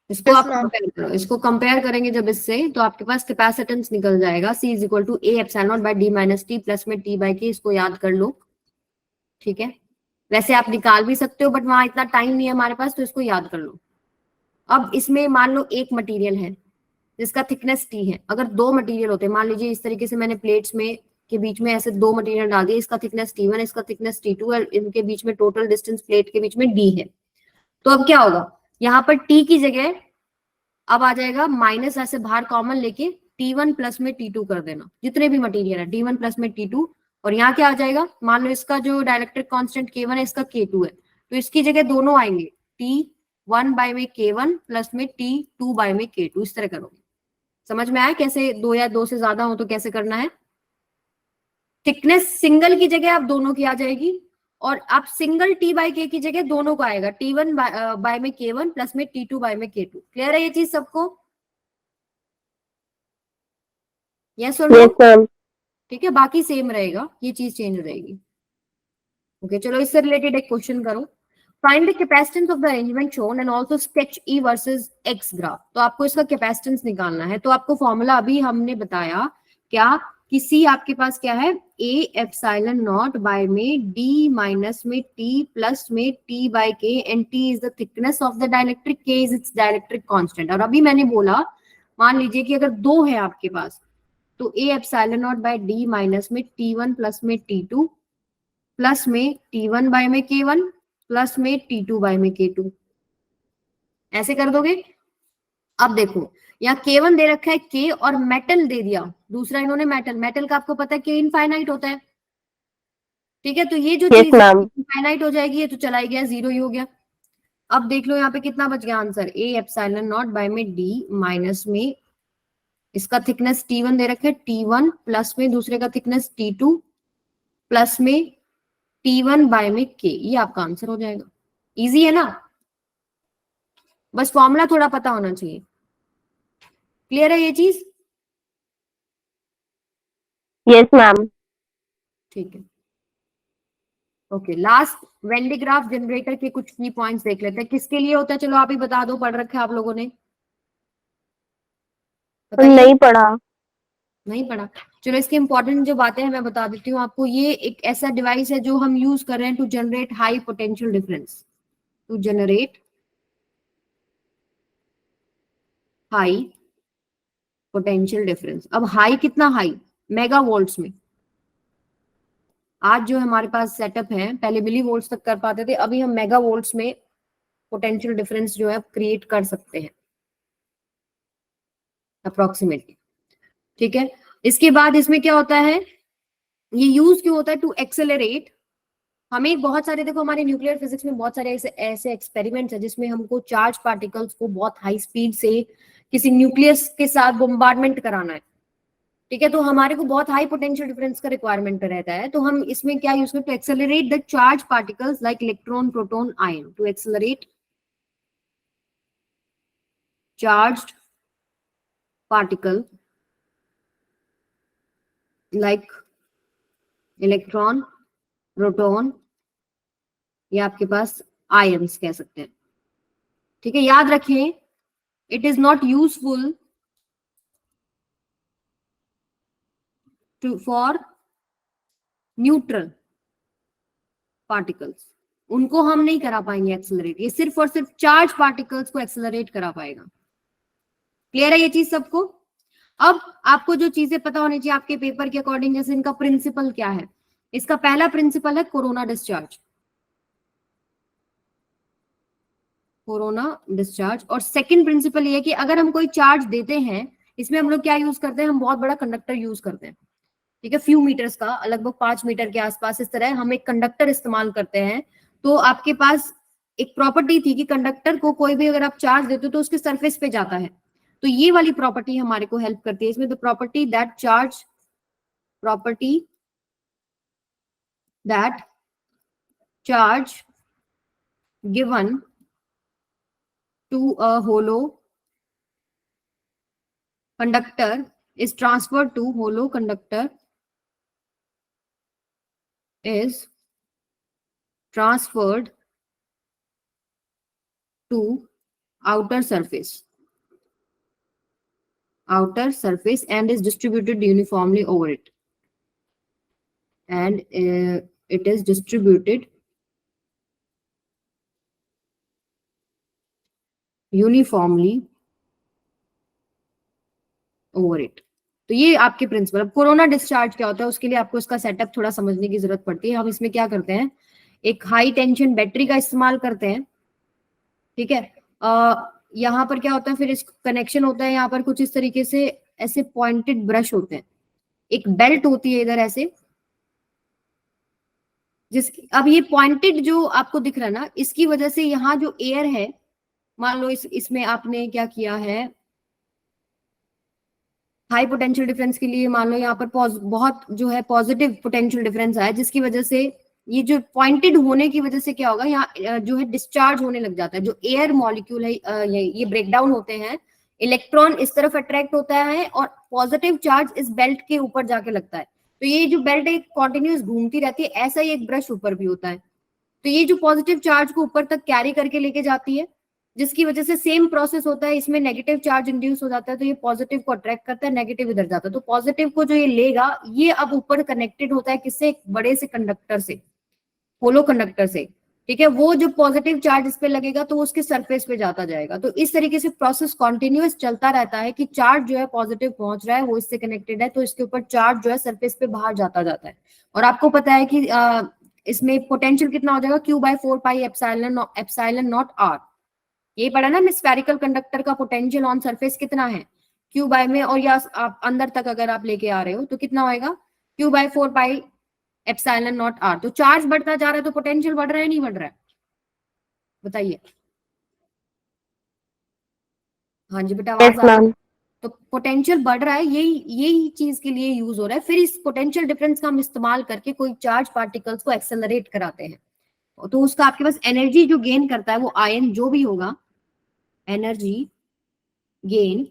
इसको आप कंपेयर करो, इसको कंपेयर करेंगे जब इससे, तो आपके पास कैपेसिटेंस निकल जाएगा, C is equal to A epsilon naught by D minus T plus में टी बाय के। इसको याद कर लो, ठीक है। वैसे आप निकाल भी सकते हो बट वहां इतना टाइम नहीं है हमारे पास, तो इसको याद कर लो। अब इसमें मान लो एक मटेरियल है जिसका थिकनेस टी है, अगर दो मटेरियल होते, मान लीजिए इस तरीके से मैंने प्लेट्स में के बीच में ऐसे दो मटेरियल डाल दिए, इसका थिकनेस T1, इसका थिकनेस T2 और इनके बीच में टोटल डिस्टेंस प्लेट के बीच में D है, तो अब क्या होगा, यहाँ पर T की जगह अब आ जाएगा माइनस, ऐसे बाहर कॉमन लेके T1 प्लस में T2 कर देना, जितने भी मटेरियल है T1 प्लस में T2, और यहाँ क्या आ जाएगा, मान लो इसका जो डाइलेक्ट्रिक कांस्टेंट K1 है, इसका K2 है, तो इसकी जगह दोनों आएंगे, T1 बाय में K1 प्लस में T2 बाय में K2, इस तरह करोगे। समझ में आया कैसे, दो या दो से ज्यादा हो तो कैसे करना है। थिकनेस सिंगल की जगह आप दोनों की आ जाएगी, और आप सिंगल T बाय K की जगह दोनों को आएगा, T1 बाय में K1 प्लस में T2 बाय में K2। क्लियर है ये चीज सबको, यस और नो? Yes, ma'am. ठीक है, बाकी सेम रहेगा, ये चीज चेंज हो जाएगी। ओके, चलो इससे रिलेटेड एक क्वेश्चन करो। Find the capacitance of the arrangement shown and also sketch E versus x graph. तो आपको इसका कैपेसिटेंस निकालना है, तो आपको फॉर्मूला अभी हमने बताया क्या, कि सी आपके पास क्या है, ए एप्सिलॉन नॉट बाय में डी माइनस में टी प्लस में टी बाय के, and T is the thickness of the dielectric, के इज इट्स डाइलेक्ट्रिक कांस्टेंट। और अभी मैंने बोला, मान लीजिए कि अगर दो है आपके पास, तो A epsilon naught by D minus में T1 प्लस में T2 प्लस में T1 बाय में K1 प्लस में T2 बाय में K2, ऐसे कर दोगे। अब देखो यहाँ K1 दे रखा है, K और मेटल दे दिया दूसरा इन्होंने, मेटल का आपको पता है K इनफाइनाइट होता है, ठीक है। तो ये जो Yes, चीज ma'am. इनफाइनाइट हो जाएगी, ये तो चला ही गया, जीरो ही हो गया। अब देख लो यहाँ पे कितना बच गया answer, A epsilon naught by में डी माइनस में, इसका थिकनेस T1 दे रखा है, T1 प्लस में दूसरे का थिकनेस T2 प्लस में T1 बाय में K, ये आपका आंसर हो जाएगा। इजी है ना, बस फॉर्मूला थोड़ा पता होना चाहिए। क्लियर है ये चीज? Yes, ma'am. ठीक है, okay. Last when digraph generator के कुछ की पॉइंट्स देख लेते हैं, किसके लिए होता है, चलो आप ही बता दो, पढ़ रखा है आप लोगों ने, बताइए। नहीं पढ़ा। नहीं पढ़ा, चलो इसकी इंपॉर्टेंट जो बातें हैं मैं बता देती हूँ आपको। ये एक ऐसा डिवाइस है जो हम यूज कर रहे हैं to generate high potential difference, to generate high potential difference. अब हाई कितना हाई, मेगा वोल्ट्स में। आज जो हमारे पास सेटअप है, पहले मिली वोल्ट्स तक कर पाते थे, अभी हम मेगा वोल्ट्स में पोटेंशियल डिफरेंस जो है क्रिएट कर सकते हैं अप्रोक्सीमेटली। ठीक है, इसके बाद इसमें क्या होता है, ये यूज क्यों होता है, टू एक्सेलरेट। हमें बहुत सारे, देखो हमारे न्यूक्लियर फिजिक्स में बहुत सारे ऐसे एक्सपेरिमेंट्स है जिसमें हमको चार्ज पार्टिकल्स को बहुत हाई स्पीड से किसी न्यूक्लियस के साथ बॉम्बार्डमेंट कराना है। ठीक है, तो हमारे को बहुत हाई पोटेंशियल डिफरेंस का रिक्वायरमेंट रहता है, तो हम इसमें क्या यूज करते हैं, to accelerate the charge particles like electron, proton, ion, to accelerate charged particle like electron, proton, या आपके पास आयंस कह सकते हैं। ठीक है, याद रखें, it is not useful for neutral particles, उनको हम नहीं करा पाएंगे एक्सेलरेट, ये सिर्फ और सिर्फ चार्ज पार्टिकल्स को एक्सेलरेट करा पाएगा। क्लियर है ये चीज सबको? अब आपको जो चीजें पता होनी चाहिए आपके पेपर के अकॉर्डिंग, जैसे इनका प्रिंसिपल क्या है। इसका पहला प्रिंसिपल है कोरोना डिस्चार्ज, कोरोना डिस्चार्ज। और सेकंड प्रिंसिपल ये है कि अगर हम कोई चार्ज देते हैं, इसमें हम लोग क्या यूज करते हैं, हम बहुत बड़ा कंडक्टर यूज करते हैं। ठीक है, फ्यू मीटर्स का, लगभग 5 मीटर के आसपास, इस तरह हम एक कंडक्टर इस्तेमाल करते हैं। तो आपके पास एक प्रॉपर्टी थी कि कंडक्टर को कोई भी अगर आप चार्ज देते हो तो उसके सरफेस पे जाता है, तो ये वाली प्रॉपर्टी हमारे को हेल्प करती है इसमें। The property that charge given to a hollow conductor is transferred to hollow conductor is transferred to outer surface and is distributed uniformly over it, and it is distributed uniformly over it। तो ये आपके principal. अब corona discharge क्या होता है, उसके लिए आपको इसका सेटअप थोड़ा समझने की जरूरत पड़ती है। हम इसमें क्या करते हैं, एक हाई टेंशन बैटरी का इस्तेमाल करते हैं। ठीक है, यहाँ पर क्या होता है, फिर इस कनेक्शन होता है, यहाँ पर कुछ इस तरीके से ऐसे पॉइंटेड ब्रश होते हैं, एक बेल्ट होती है इधर ऐसे, जिसकी अब ये पॉइंटेड जो आपको दिख रहा है ना, इसकी वजह से यहाँ जो एयर है, मान लो इसमें आपने क्या किया है, हाई पोटेंशियल डिफरेंस के लिए मान लो यहाँ पर बहुत जो है पॉजिटिव पोटेंशियल डिफरेंस आया, जिसकी वजह से ये जो पॉइंटेड होने की वजह से क्या होगा, यहाँ जो है डिस्चार्ज होने लग जाता है। जो एयर मॉलिक्यूल है ये ब्रेक डाउन होते हैं, इलेक्ट्रॉन इस तरफ अट्रैक्ट होता है और पॉजिटिव चार्ज इस बेल्ट के ऊपर जाके लगता है। तो ये जो बेल्ट है कॉन्टिन्यूस घूमती रहती है, ऐसा ही एक ब्रश ऊपर भी होता है। तो ये जो पॉजिटिव चार्ज को ऊपर तक कैरी करके लेके जाती है, जिसकी वजह से सेम प्रोसेस होता है, इसमें नेगेटिव चार्ज इंड्यूस हो जाता है, तो ये पॉजिटिव को अट्रैक्ट करता है, नेगेटिव इधर जाता है। तो पॉजिटिव को जो ये लेगा, ये अब ऊपर कनेक्टेड होता है किससे, एक बड़े से कंडक्टर से, होलो कंडक्टर से। ठीक है, वो जो पॉजिटिव चार्ज इस पे लगेगा तो उसके सरफेस पे जाता जाएगा। तो इस तरीके से प्रोसेस कॉन्टिन्यूअस चलता रहता है कि चार्ज जो है पॉजिटिव पहुंच रहा है, वो इससे कनेक्टेड है, तो इसके ऊपर चार्ज जो है सरफेस पे बाहर जाता जाता है। और आपको पता है कि इसमें पोटेंशियल कितना हो जाएगा, Q/4 एप्सिलॉन नॉट R। ये पढ़ा ना, स्फेरिकल कंडक्टर का पोटेंशियल ऑन सरफेस कितना है, Q में, और या आप अंदर तक अगर आप लेके आ रहे हो तो कितना होएगा, Q/4 एप्सिलॉन नॉट R। तो चार्ज बढ़ता जा रहा है तो पोटेंशियल बढ़ रहा है, नहीं बढ़ रहा है, बताइए। हाँ जी बेटा, आवाज आ रही है? तो पोटेंशियल बढ़ रहा है, यही चीज के लिए यूज हो रहा है। फिर इस पोटेंशियल डिफरेंस का हम इस्तेमाल करके कोई चार्ज पार्टिकल्स को एक्सेलरेट कराते हैं, तो उसका आपके पास एनर्जी जो गेन करता है, वो आयन जो भी होगा, एनर्जी गेन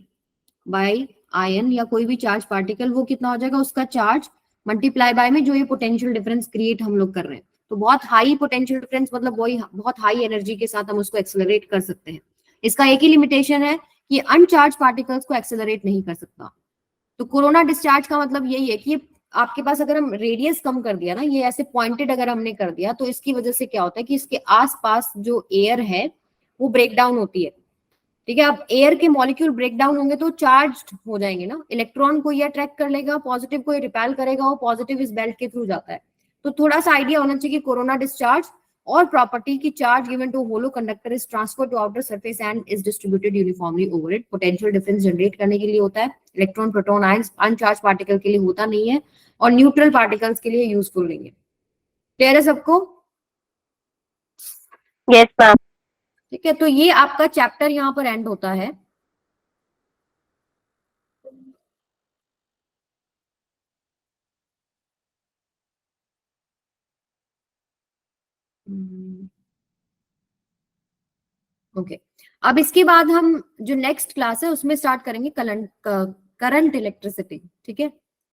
बाय आयन या कोई भी चार्ज पार्टिकल, वो कितना हो जाएगा, उसका चार्ज मल्टीप्लाई बाय में जो ये पोटेंशियल डिफरेंस क्रिएट हम लोग कर रहे हैं। तो बहुत हाई पोटेंशियल डिफरेंस मतलब वही बहुत हाई एनर्जी के साथ हम उसको एक्सेलरेट कर सकते हैं। इसका एक ही लिमिटेशन है कि अनचार्ज पार्टिकल्स को एक्सेलरेट नहीं कर सकता। तो कोरोना डिस्चार्ज का मतलब यही है कि ये आपके पास अगर हम रेडियस कम कर दिया ना, ये ऐसे पॉइंटेड अगर हमने कर दिया, तो इसकी वजह से क्या होता है कि इसके आसपास जो एयर है वो ब्रेक डाउन होती है, ठीक है। अब एयर के मॉलिक्यूल ब्रेक डाउन होंगे तो चार्ज हो जाएंगे ना, इलेक्ट्रॉन को ये अट्रैक्ट कर लेगा, पॉजिटिव को ये रिपेल करेगा, वो पॉजिटिव इस बेल्ट के थ्रू जाता है। तो थोड़ा सा आइडिया होना चाहिए कि कोरोना डिस्चार्ज और प्रॉपर्टी की charge given to hollow conductor is transfer to outer surface and is distributed uniformly over it. Potential difference generate करने के लिए होता है, electron proton ions uncharge particle के लिए होता नहीं है, और न्यूट्रल पार्टिकल्स के लिए यूजफुल नहीं है। क्लियर है सबको? Yes ma'am. ठीक है, तो ये आपका चैप्टर यहाँ पर एंड होता है। ओके, अब इसके बाद हम जो नेक्स्ट क्लास है उसमें स्टार्ट करेंगे करंट इलेक्ट्रिसिटी, ठीक है।